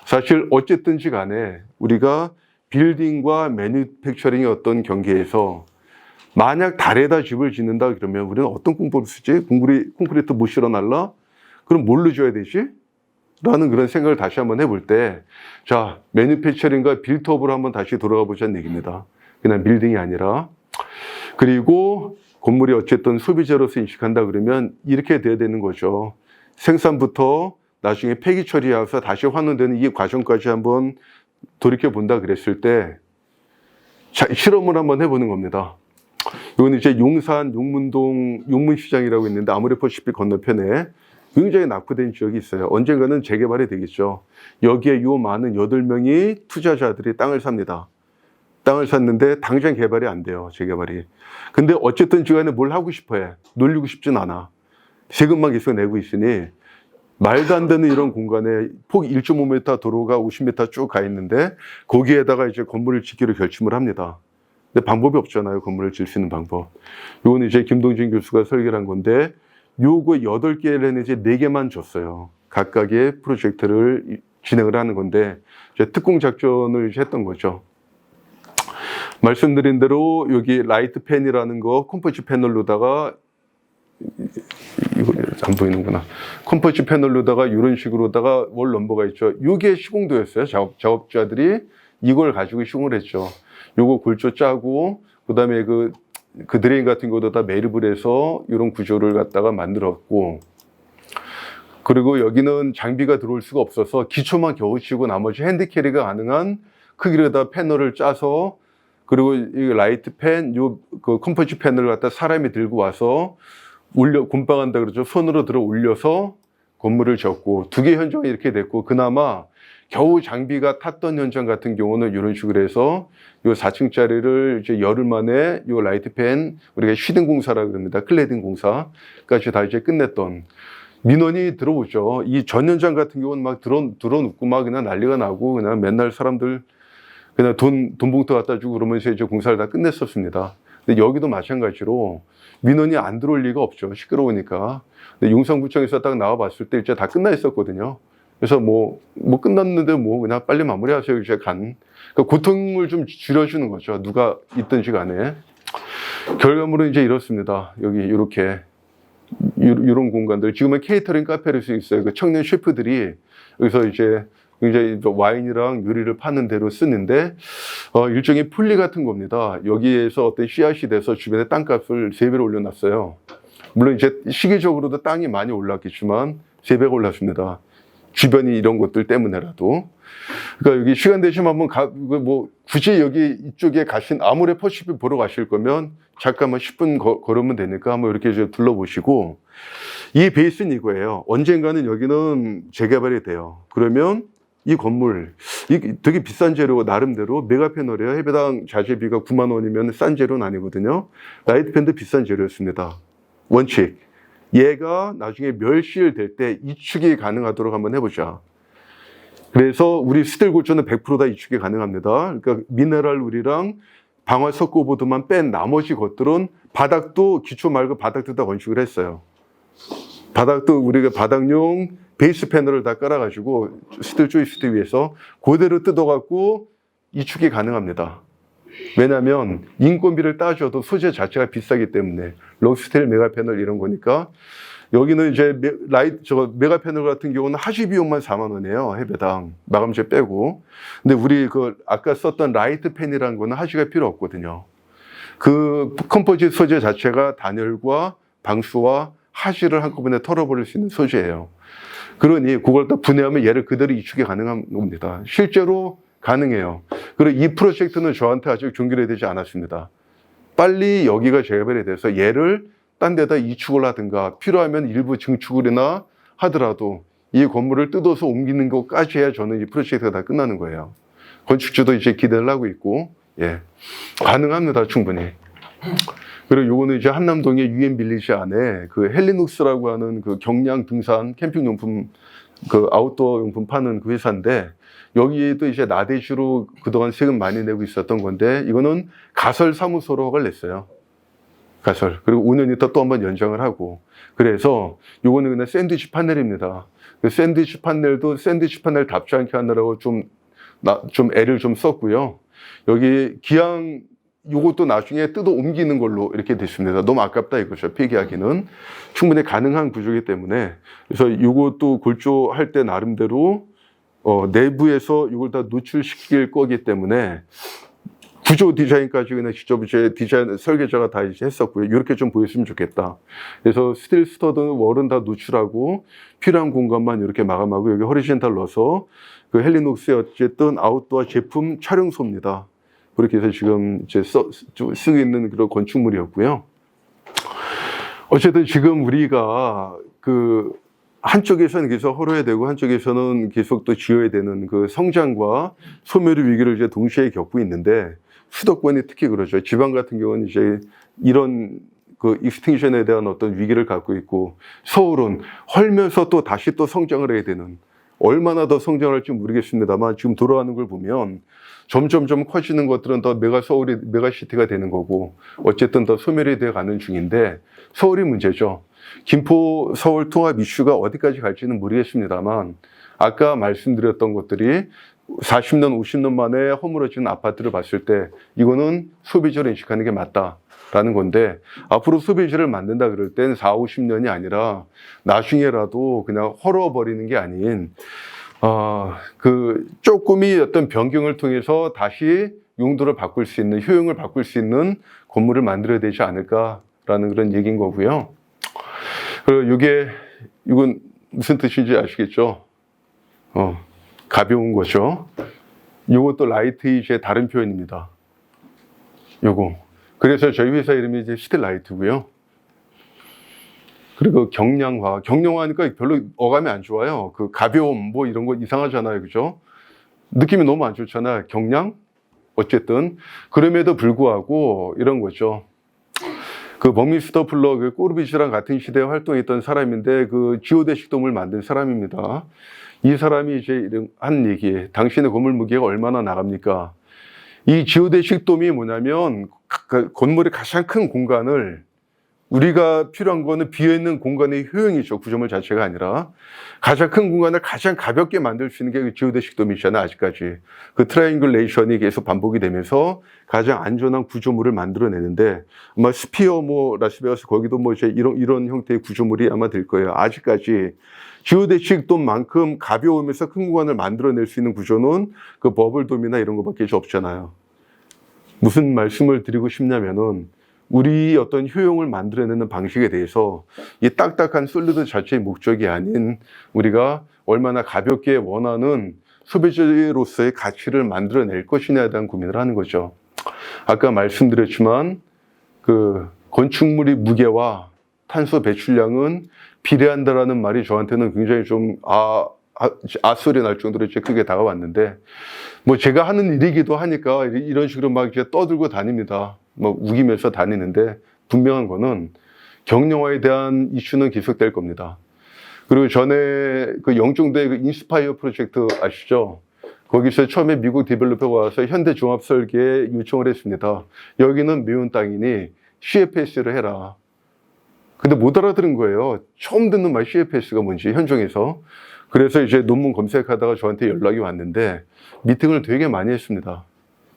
사실 어쨌든지 간에 우리가 빌딩과 매니팩처링의 어떤 경계에서 만약 달에다 집을 짓는다 그러면 우리는 어떤 콩포를 쓰지? 콘크리트 못 실어날라? 그럼 뭘로 줘야 되지? 라는 그런 생각을 다시 한번 해볼 때, 자, 매니팩처링과 빌트업으로 한번 다시 돌아가 보자는 얘기입니다. 그냥 빌딩이 아니라. 그리고 건물이 어쨌든 소비재로서 인식한다 그러면 이렇게 돼야 되는 거죠. 생산부터 나중에 폐기 처리해서 다시 환원되는 이 과정까지 한번 돌이켜 본다 그랬을 때, 실험을 한번 해보는 겁니다. 이건 이제 용산 용문동 용문시장이라고 있는데 아모레퍼시픽 건너편에 굉장히 낙후된 지역이 있어요. 언젠가는 재개발이 되겠죠. 여기에 요 많은 8명이 투자자들이 땅을 삽니다. 땅을 샀는데 당장 개발이 안 돼요. 재개발이. 근데 어쨌든 주간에 뭘 하고 싶어해. 놀리고 싶진 않아. 세금만 계속 내고 있으니 말도 안 되는 이런 공간에 폭 1.5m 도로가 50m 쭉 가 있는데 거기에다가 이제 건물을 짓기로 결심을 합니다. 근데 방법이 없잖아요. 건물을 질 수 있는 방법. 요건 이제 김동진 교수가 설계를 한 건데 요거 8개를 이제 4개만 줬어요. 각각의 프로젝트를 진행을 하는 건데 이제 특공 작전을 이제 했던 거죠. 말씀드린 대로 여기 라이트 팬이라는 거 컴포지 패널로다가 이거 안 보이는구나. 컴포지 패널로다가 이런 식으로다가 월 넘버가 있죠. 이게 시공도였어요. 작업자들이 이걸 가지고 시공을 했죠. 요거 골조 짜고 그다음에 그 드레인 같은 것도 매립을 해서 이런 구조를 갖다가 만들었고, 그리고 여기는 장비가 들어올 수가 없어서 기초만 겨우 치고 나머지 핸드캐리가 가능한 크기로다 패널을 짜서, 그리고 이 라이트 팬, 그 컴포지 패널을 갖다 사람이 들고 와서 곰빵한다 그러죠. 손으로 들어 올려서 건물을 졌고, 2개 현장이 이렇게 됐고, 그나마 겨우 장비가 탔던 현장 같은 경우는 이런 식으로 해서 요 4층짜리를 이제 열흘 만에 요 라이트 팬, 우리가 쉬딩 공사라고 그럽니다. 클레딩 공사까지 다 이제 끝냈던 민원이 들어오죠. 이 전 현장 같은 경우는 막 들어눕고 막 그냥 난리가 나고 그냥 맨날 사람들 그냥 돈 봉투 갖다 주고 그러면서 이제 공사를 다 끝냈었습니다. 근데 여기도 마찬가지로 민원이 안 들어올 리가 없죠. 시끄러우니까. 근데 용산구청에서 딱 나와 봤을 때 이제 다 끝나 있었거든요. 그래서 뭐 끝났는데 뭐 그냥 빨리 마무리하세요. 이제 그러니까 고통을 좀 줄여주는 거죠. 누가 있든지 간에. 결과물은 이제 이렇습니다. 여기 이렇게 이런 공간들. 지금은 케이터링 카페를 수 있어요. 그 청년 셰프들이 여기서 이제 굉장히 와인이랑 요리를 파는 데로 쓰는데 일종의 풀리 같은 겁니다. 여기에서 어떤 씨앗이 돼서 주변에 땅값을 3배로 올려놨어요. 물론 이제 시기적으로도 땅이 많이 올랐겠지만 3배가 올랐습니다. 주변이 이런 것들 때문에라도. 그러니까 여기 시간 되시면 한번 굳이 여기 이쪽에 아모레퍼시픽 보러 가실 거면 잠깐만 10분 걸으면 되니까 한번 이렇게 좀 둘러보시고, 이 베이스는 이거예요. 언젠가는 여기는 재개발이 돼요. 그러면 이 건물, 되게 비싼 재료, 나름대로 메가패널이에요. 해배당 자재비가 9만 원이면 싼 재료는 아니거든요. 라이트팬도 비싼 재료였습니다. 원칙. 얘가 나중에 멸실될 때 이축이 가능하도록 한번 해보자. 그래서 우리 스틸 골조는 100% 다 이축이 가능합니다. 그러니까 미네랄 우리랑 방화 석고보드만 뺀 나머지 것들은 바닥도 기초 말고 바닥도 다 건축을 했어요. 바닥도 우리가 바닥용 베이스 패널을 다 깔아가지고 스틸 조이스트 위에서 그대로 뜯어갖고 이축이 가능합니다. 왜냐하면 인건비를 따져도 소재 자체가 비싸기 때문에 롱스테일 메가 패널 이런 거니까. 여기는 이제 메가 패널 같은 경우는 하시 비용만 4만 원이에요. 해배당 마감재 빼고. 근데 우리 아까 썼던 라이트 팬이라는 거는 하시가 필요 없거든요. 그 컴포짓 소재 자체가 단열과 방수와 하시를 한꺼번에 털어버릴 수 있는 소재예요. 그러니 그걸 또 분해하면 얘를 그대로 이축이 가능한 겁니다. 실제로 가능해요. 그리고 이 프로젝트는 저한테 아직 종결이 되지 않았습니다. 빨리 여기가 재개발이 돼서 얘를 딴 데다 이축을 하든가 필요하면 일부 증축을이나 하더라도 이 건물을 뜯어서 옮기는 것까지 해야 저는 이 프로젝트가 다 끝나는 거예요. 건축주도 이제 기대를 하고 있고, 예, 가능합니다, 충분히. 그리고 요거는 이제 한남동의 유엔 빌리지 안에 그 헬리눅스라고 하는 그 경량 등산 캠핑 용품, 그 아웃도어 용품 파는 그 회사인데, 여기에도 이제 나대주로 그동안 세금 많이 내고 있었던 건데, 이거는 가설 사무소로 허가를 냈어요. 가설. 그리고 5년 있다 또 한번 연장을 하고. 그래서 요거는 그냥 샌드위치 판넬입니다. 그 샌드위치 판넬도 샌드위치 판넬 답지 않게 하느라고 좀 애를 좀 썼고요. 여기 기왕 요것도 나중에 뜯어 옮기는 걸로 이렇게 됐습니다. 너무 아깝다 이거죠. 폐기하기는. 충분히 가능한 구조이기 때문에. 그래서 요것도 골조할 때 나름대로 내부에서 이걸 다 노출시킬 거기 때문에 구조 디자인까지 그냥 직접 이제 디자인 설계자가 다 이제 했었고요. 이렇게 좀 보였으면 좋겠다. 그래서 스틸 스터드 월은 다 노출하고 필요한 공간만 이렇게 마감하고 여기 허리젠탈 넣어서 그 헬리녹스의 어쨌든 아웃도어 제품 촬영소입니다. 그렇게 해서 지금 이제 쓰고 있는 그런 건축물이었고요. 어쨌든 지금 우리가 그 한쪽에서는 계속 헐어야 되고 한쪽에서는 계속 또 지어야 되는 그 성장과 소멸의 위기를 이제 동시에 겪고 있는데 수도권이 특히 그러죠. 지방 같은 경우는 이제 이런 그 익스팅션에 대한 어떤 위기를 갖고 있고 서울은 헐면서 또 다시 또 성장을 해야 되는 얼마나 더 성장할지 모르겠습니다만 지금 돌아가는 걸 보면 점점점 커지는 것들은 더 메가시티가 되는 거고 어쨌든 더 소멸이 되어 가는 중인데 서울이 문제죠. 김포 서울 통합 이슈가 어디까지 갈지는 모르겠습니다만 아까 말씀드렸던 것들이 40년, 50년 만에 허물어진 아파트를 봤을 때 이거는 소비자로 인식하는 게 맞다라는 건데 앞으로 소비자를 만든다 그럴 땐 4, 50년이 아니라 나중에라도 그냥 헐어버리는 게 아닌 그 조금이 어떤 변경을 통해서 다시 용도를 바꿀 수 있는 효용을 바꿀 수 있는 건물을 만들어야 되지 않을까라는 그런 얘기인 거고요. 그리고 이건 무슨 뜻인지 아시겠죠? 가벼운 거죠. 요것도 라이트의 다른 표현입니다. 요거. 그래서 저희 회사 이름이 이제 시틸라이트고요. 그리고 경량화니까 별로 어감이 안 좋아요. 그 가벼움 뭐 이런 거 이상하잖아요. 그죠? 느낌이 너무 안 좋잖아요. 경량? 어쨌든 그럼에도 불구하고 이런 거죠. 그 버미스터 플러 그 꼬르비시랑 같은 시대에 활동했던 사람인데 그 지오대식 돔을 만든 사람입니다. 이 사람이 이제 한 얘기, 당신의 건물 무게가 얼마나 나갑니까? 이 지오대식 돔이 뭐냐면 건물의 가장 큰 공간을 우리가 필요한 거는 비어있는 공간의 효용이죠. 구조물 자체가 아니라 가장 큰 공간을 가장 가볍게 만들 수 있는 게 그 지오대식 돔이잖아요. 아직까지 그 트라이앵글레이션이 계속 반복이 되면서 가장 안전한 구조물을 만들어내는데 아마 스피어 뭐 라스베가스 거기도 뭐 이제 이런 형태의 구조물이 아마 될 거예요. 아직까지 지오대식 돔만큼 가벼우면서 큰 공간을 만들어낼 수 있는 구조는 그 버블돔이나 이런 거밖에 없잖아요. 무슨 말씀을 드리고 싶냐면은 우리 어떤 효용을 만들어내는 방식에 대해서 이 딱딱한 솔리드 자체의 목적이 아닌 우리가 얼마나 가볍게 원하는 소비자로서의 가치를 만들어낼 것이냐에 대한 고민을 하는 거죠. 아까 말씀드렸지만 그 건축물의 무게와 탄소 배출량은 비례한다라는 말이 저한테는 굉장히 좀 소리 날 정도로 이제 크게 다가왔는데 뭐 제가 하는 일이기도 하니까 이런 식으로 막 이제 떠들고 다닙니다. 뭐 우기면서 다니는데 분명한 거는 경량화에 대한 이슈는 계속될 겁니다. 그리고 전에 그 영종도의 그 인스파이어 프로젝트 아시죠? 거기서 처음에 미국 디벨로퍼가 와서 현대 종합 설계에 요청을 했습니다. 여기는 매운 땅이니 CFS를 해라. 근데 못 알아들은 거예요. 처음 듣는 말 CFS가 뭔지 현종에서. 그래서 이제 논문 검색하다가 저한테 연락이 왔는데 미팅을 되게 많이 했습니다.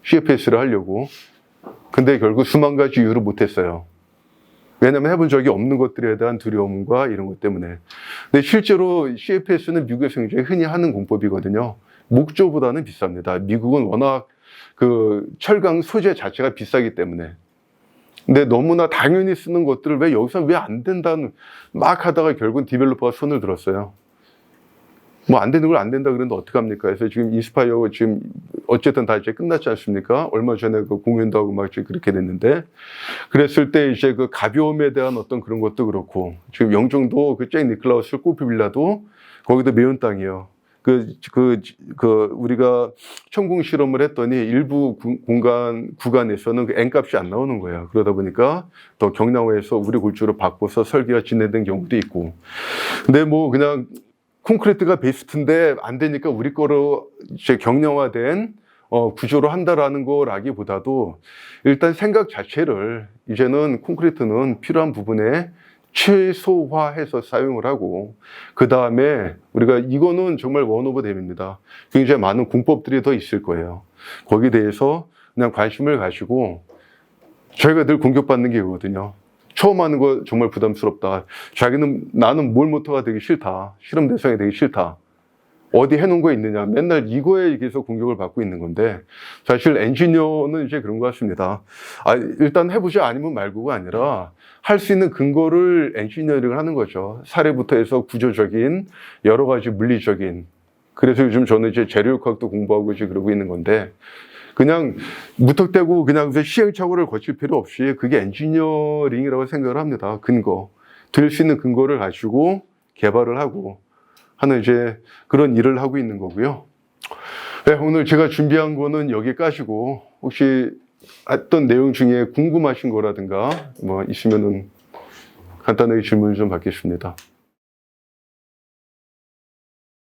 CFS를 하려고. 근데 결국 수만 가지 이유로 못했어요. 왜냐면 해본 적이 없는 것들에 대한 두려움과 이런 것 때문에. 근데 실제로 CFS는 미국에서 굉장히 흔히 하는 공법이거든요. 목조보다는 비쌉니다. 미국은 워낙 그 철강 소재 자체가 비싸기 때문에. 근데 너무나 당연히 쓰는 것들을 왜 여기서 왜 안 된다는 막 하다가 결국은 디벨로퍼가 손을 들었어요. 뭐 안 되는 걸 안 된다 그러는데 어떡합니까? 그래서 지금 인스파이어 지금 어쨌든 다 이제 끝났지 않습니까? 얼마 전에 그 공연도 하고 막 그렇게 됐는데 그랬을 때 이제 그 가벼움에 대한 어떤 그런 것도 그렇고 지금 영종도 그 잭 니클라우스 골프 빌라도 거기도 매운 땅이에요. 우리가 천공 실험을 했더니 일부 구간에서는 그 N값이 안 나오는 거예요. 그러다 보니까 더 경량화해서 우리 골조로 바꿔서 설계가 진행된 경우도 있고. 근데 뭐 그냥 콘크리트가 베스트인데 안 되니까 우리 거로 이제 경량화된 구조로 한다라는 거라기보다도 일단 생각 자체를 이제는 콘크리트는 필요한 부분에 최소화해서 사용을 하고 그 다음에 우리가 이거는 정말 원 오브 댐입니다. 굉장히 많은 공법들이 더 있을 거예요. 거기에 대해서 그냥 관심을 가지고 저희가 늘 공격받는 게 이거거든요. 처음 하는 거 정말 부담스럽다. 나는 뭘 모터가 되기 싫다. 실험 대상이 되기 싫다. 어디 해놓은 거 있느냐. 맨날 이거에 계속 공격을 받고 있는 건데 사실 엔지니어는 이제 그런 것 같습니다. 일단 해보자 아니면 말고가 아니라 할 수 있는 근거를 엔지니어링을 하는 거죠. 사례부터 해서 구조적인 여러 가지 물리적인 그래서 요즘 저는 이제 재료역학도 공부하고 이제 그러고 있는 건데, 그냥 무턱대고 그냥 시행착오를 거칠 필요 없이 그게 엔지니어링이라고 생각을 합니다. 근거. 들 수 있는 근거를 가지고 개발을 하고 하는 이제 그런 일을 하고 있는 거고요. 네, 오늘 제가 준비한 거는 여기까지고, 혹시 어떤 내용 중에 궁금하신 거라든가 뭐 있으면은 간단하게 질문 좀 받겠습니다.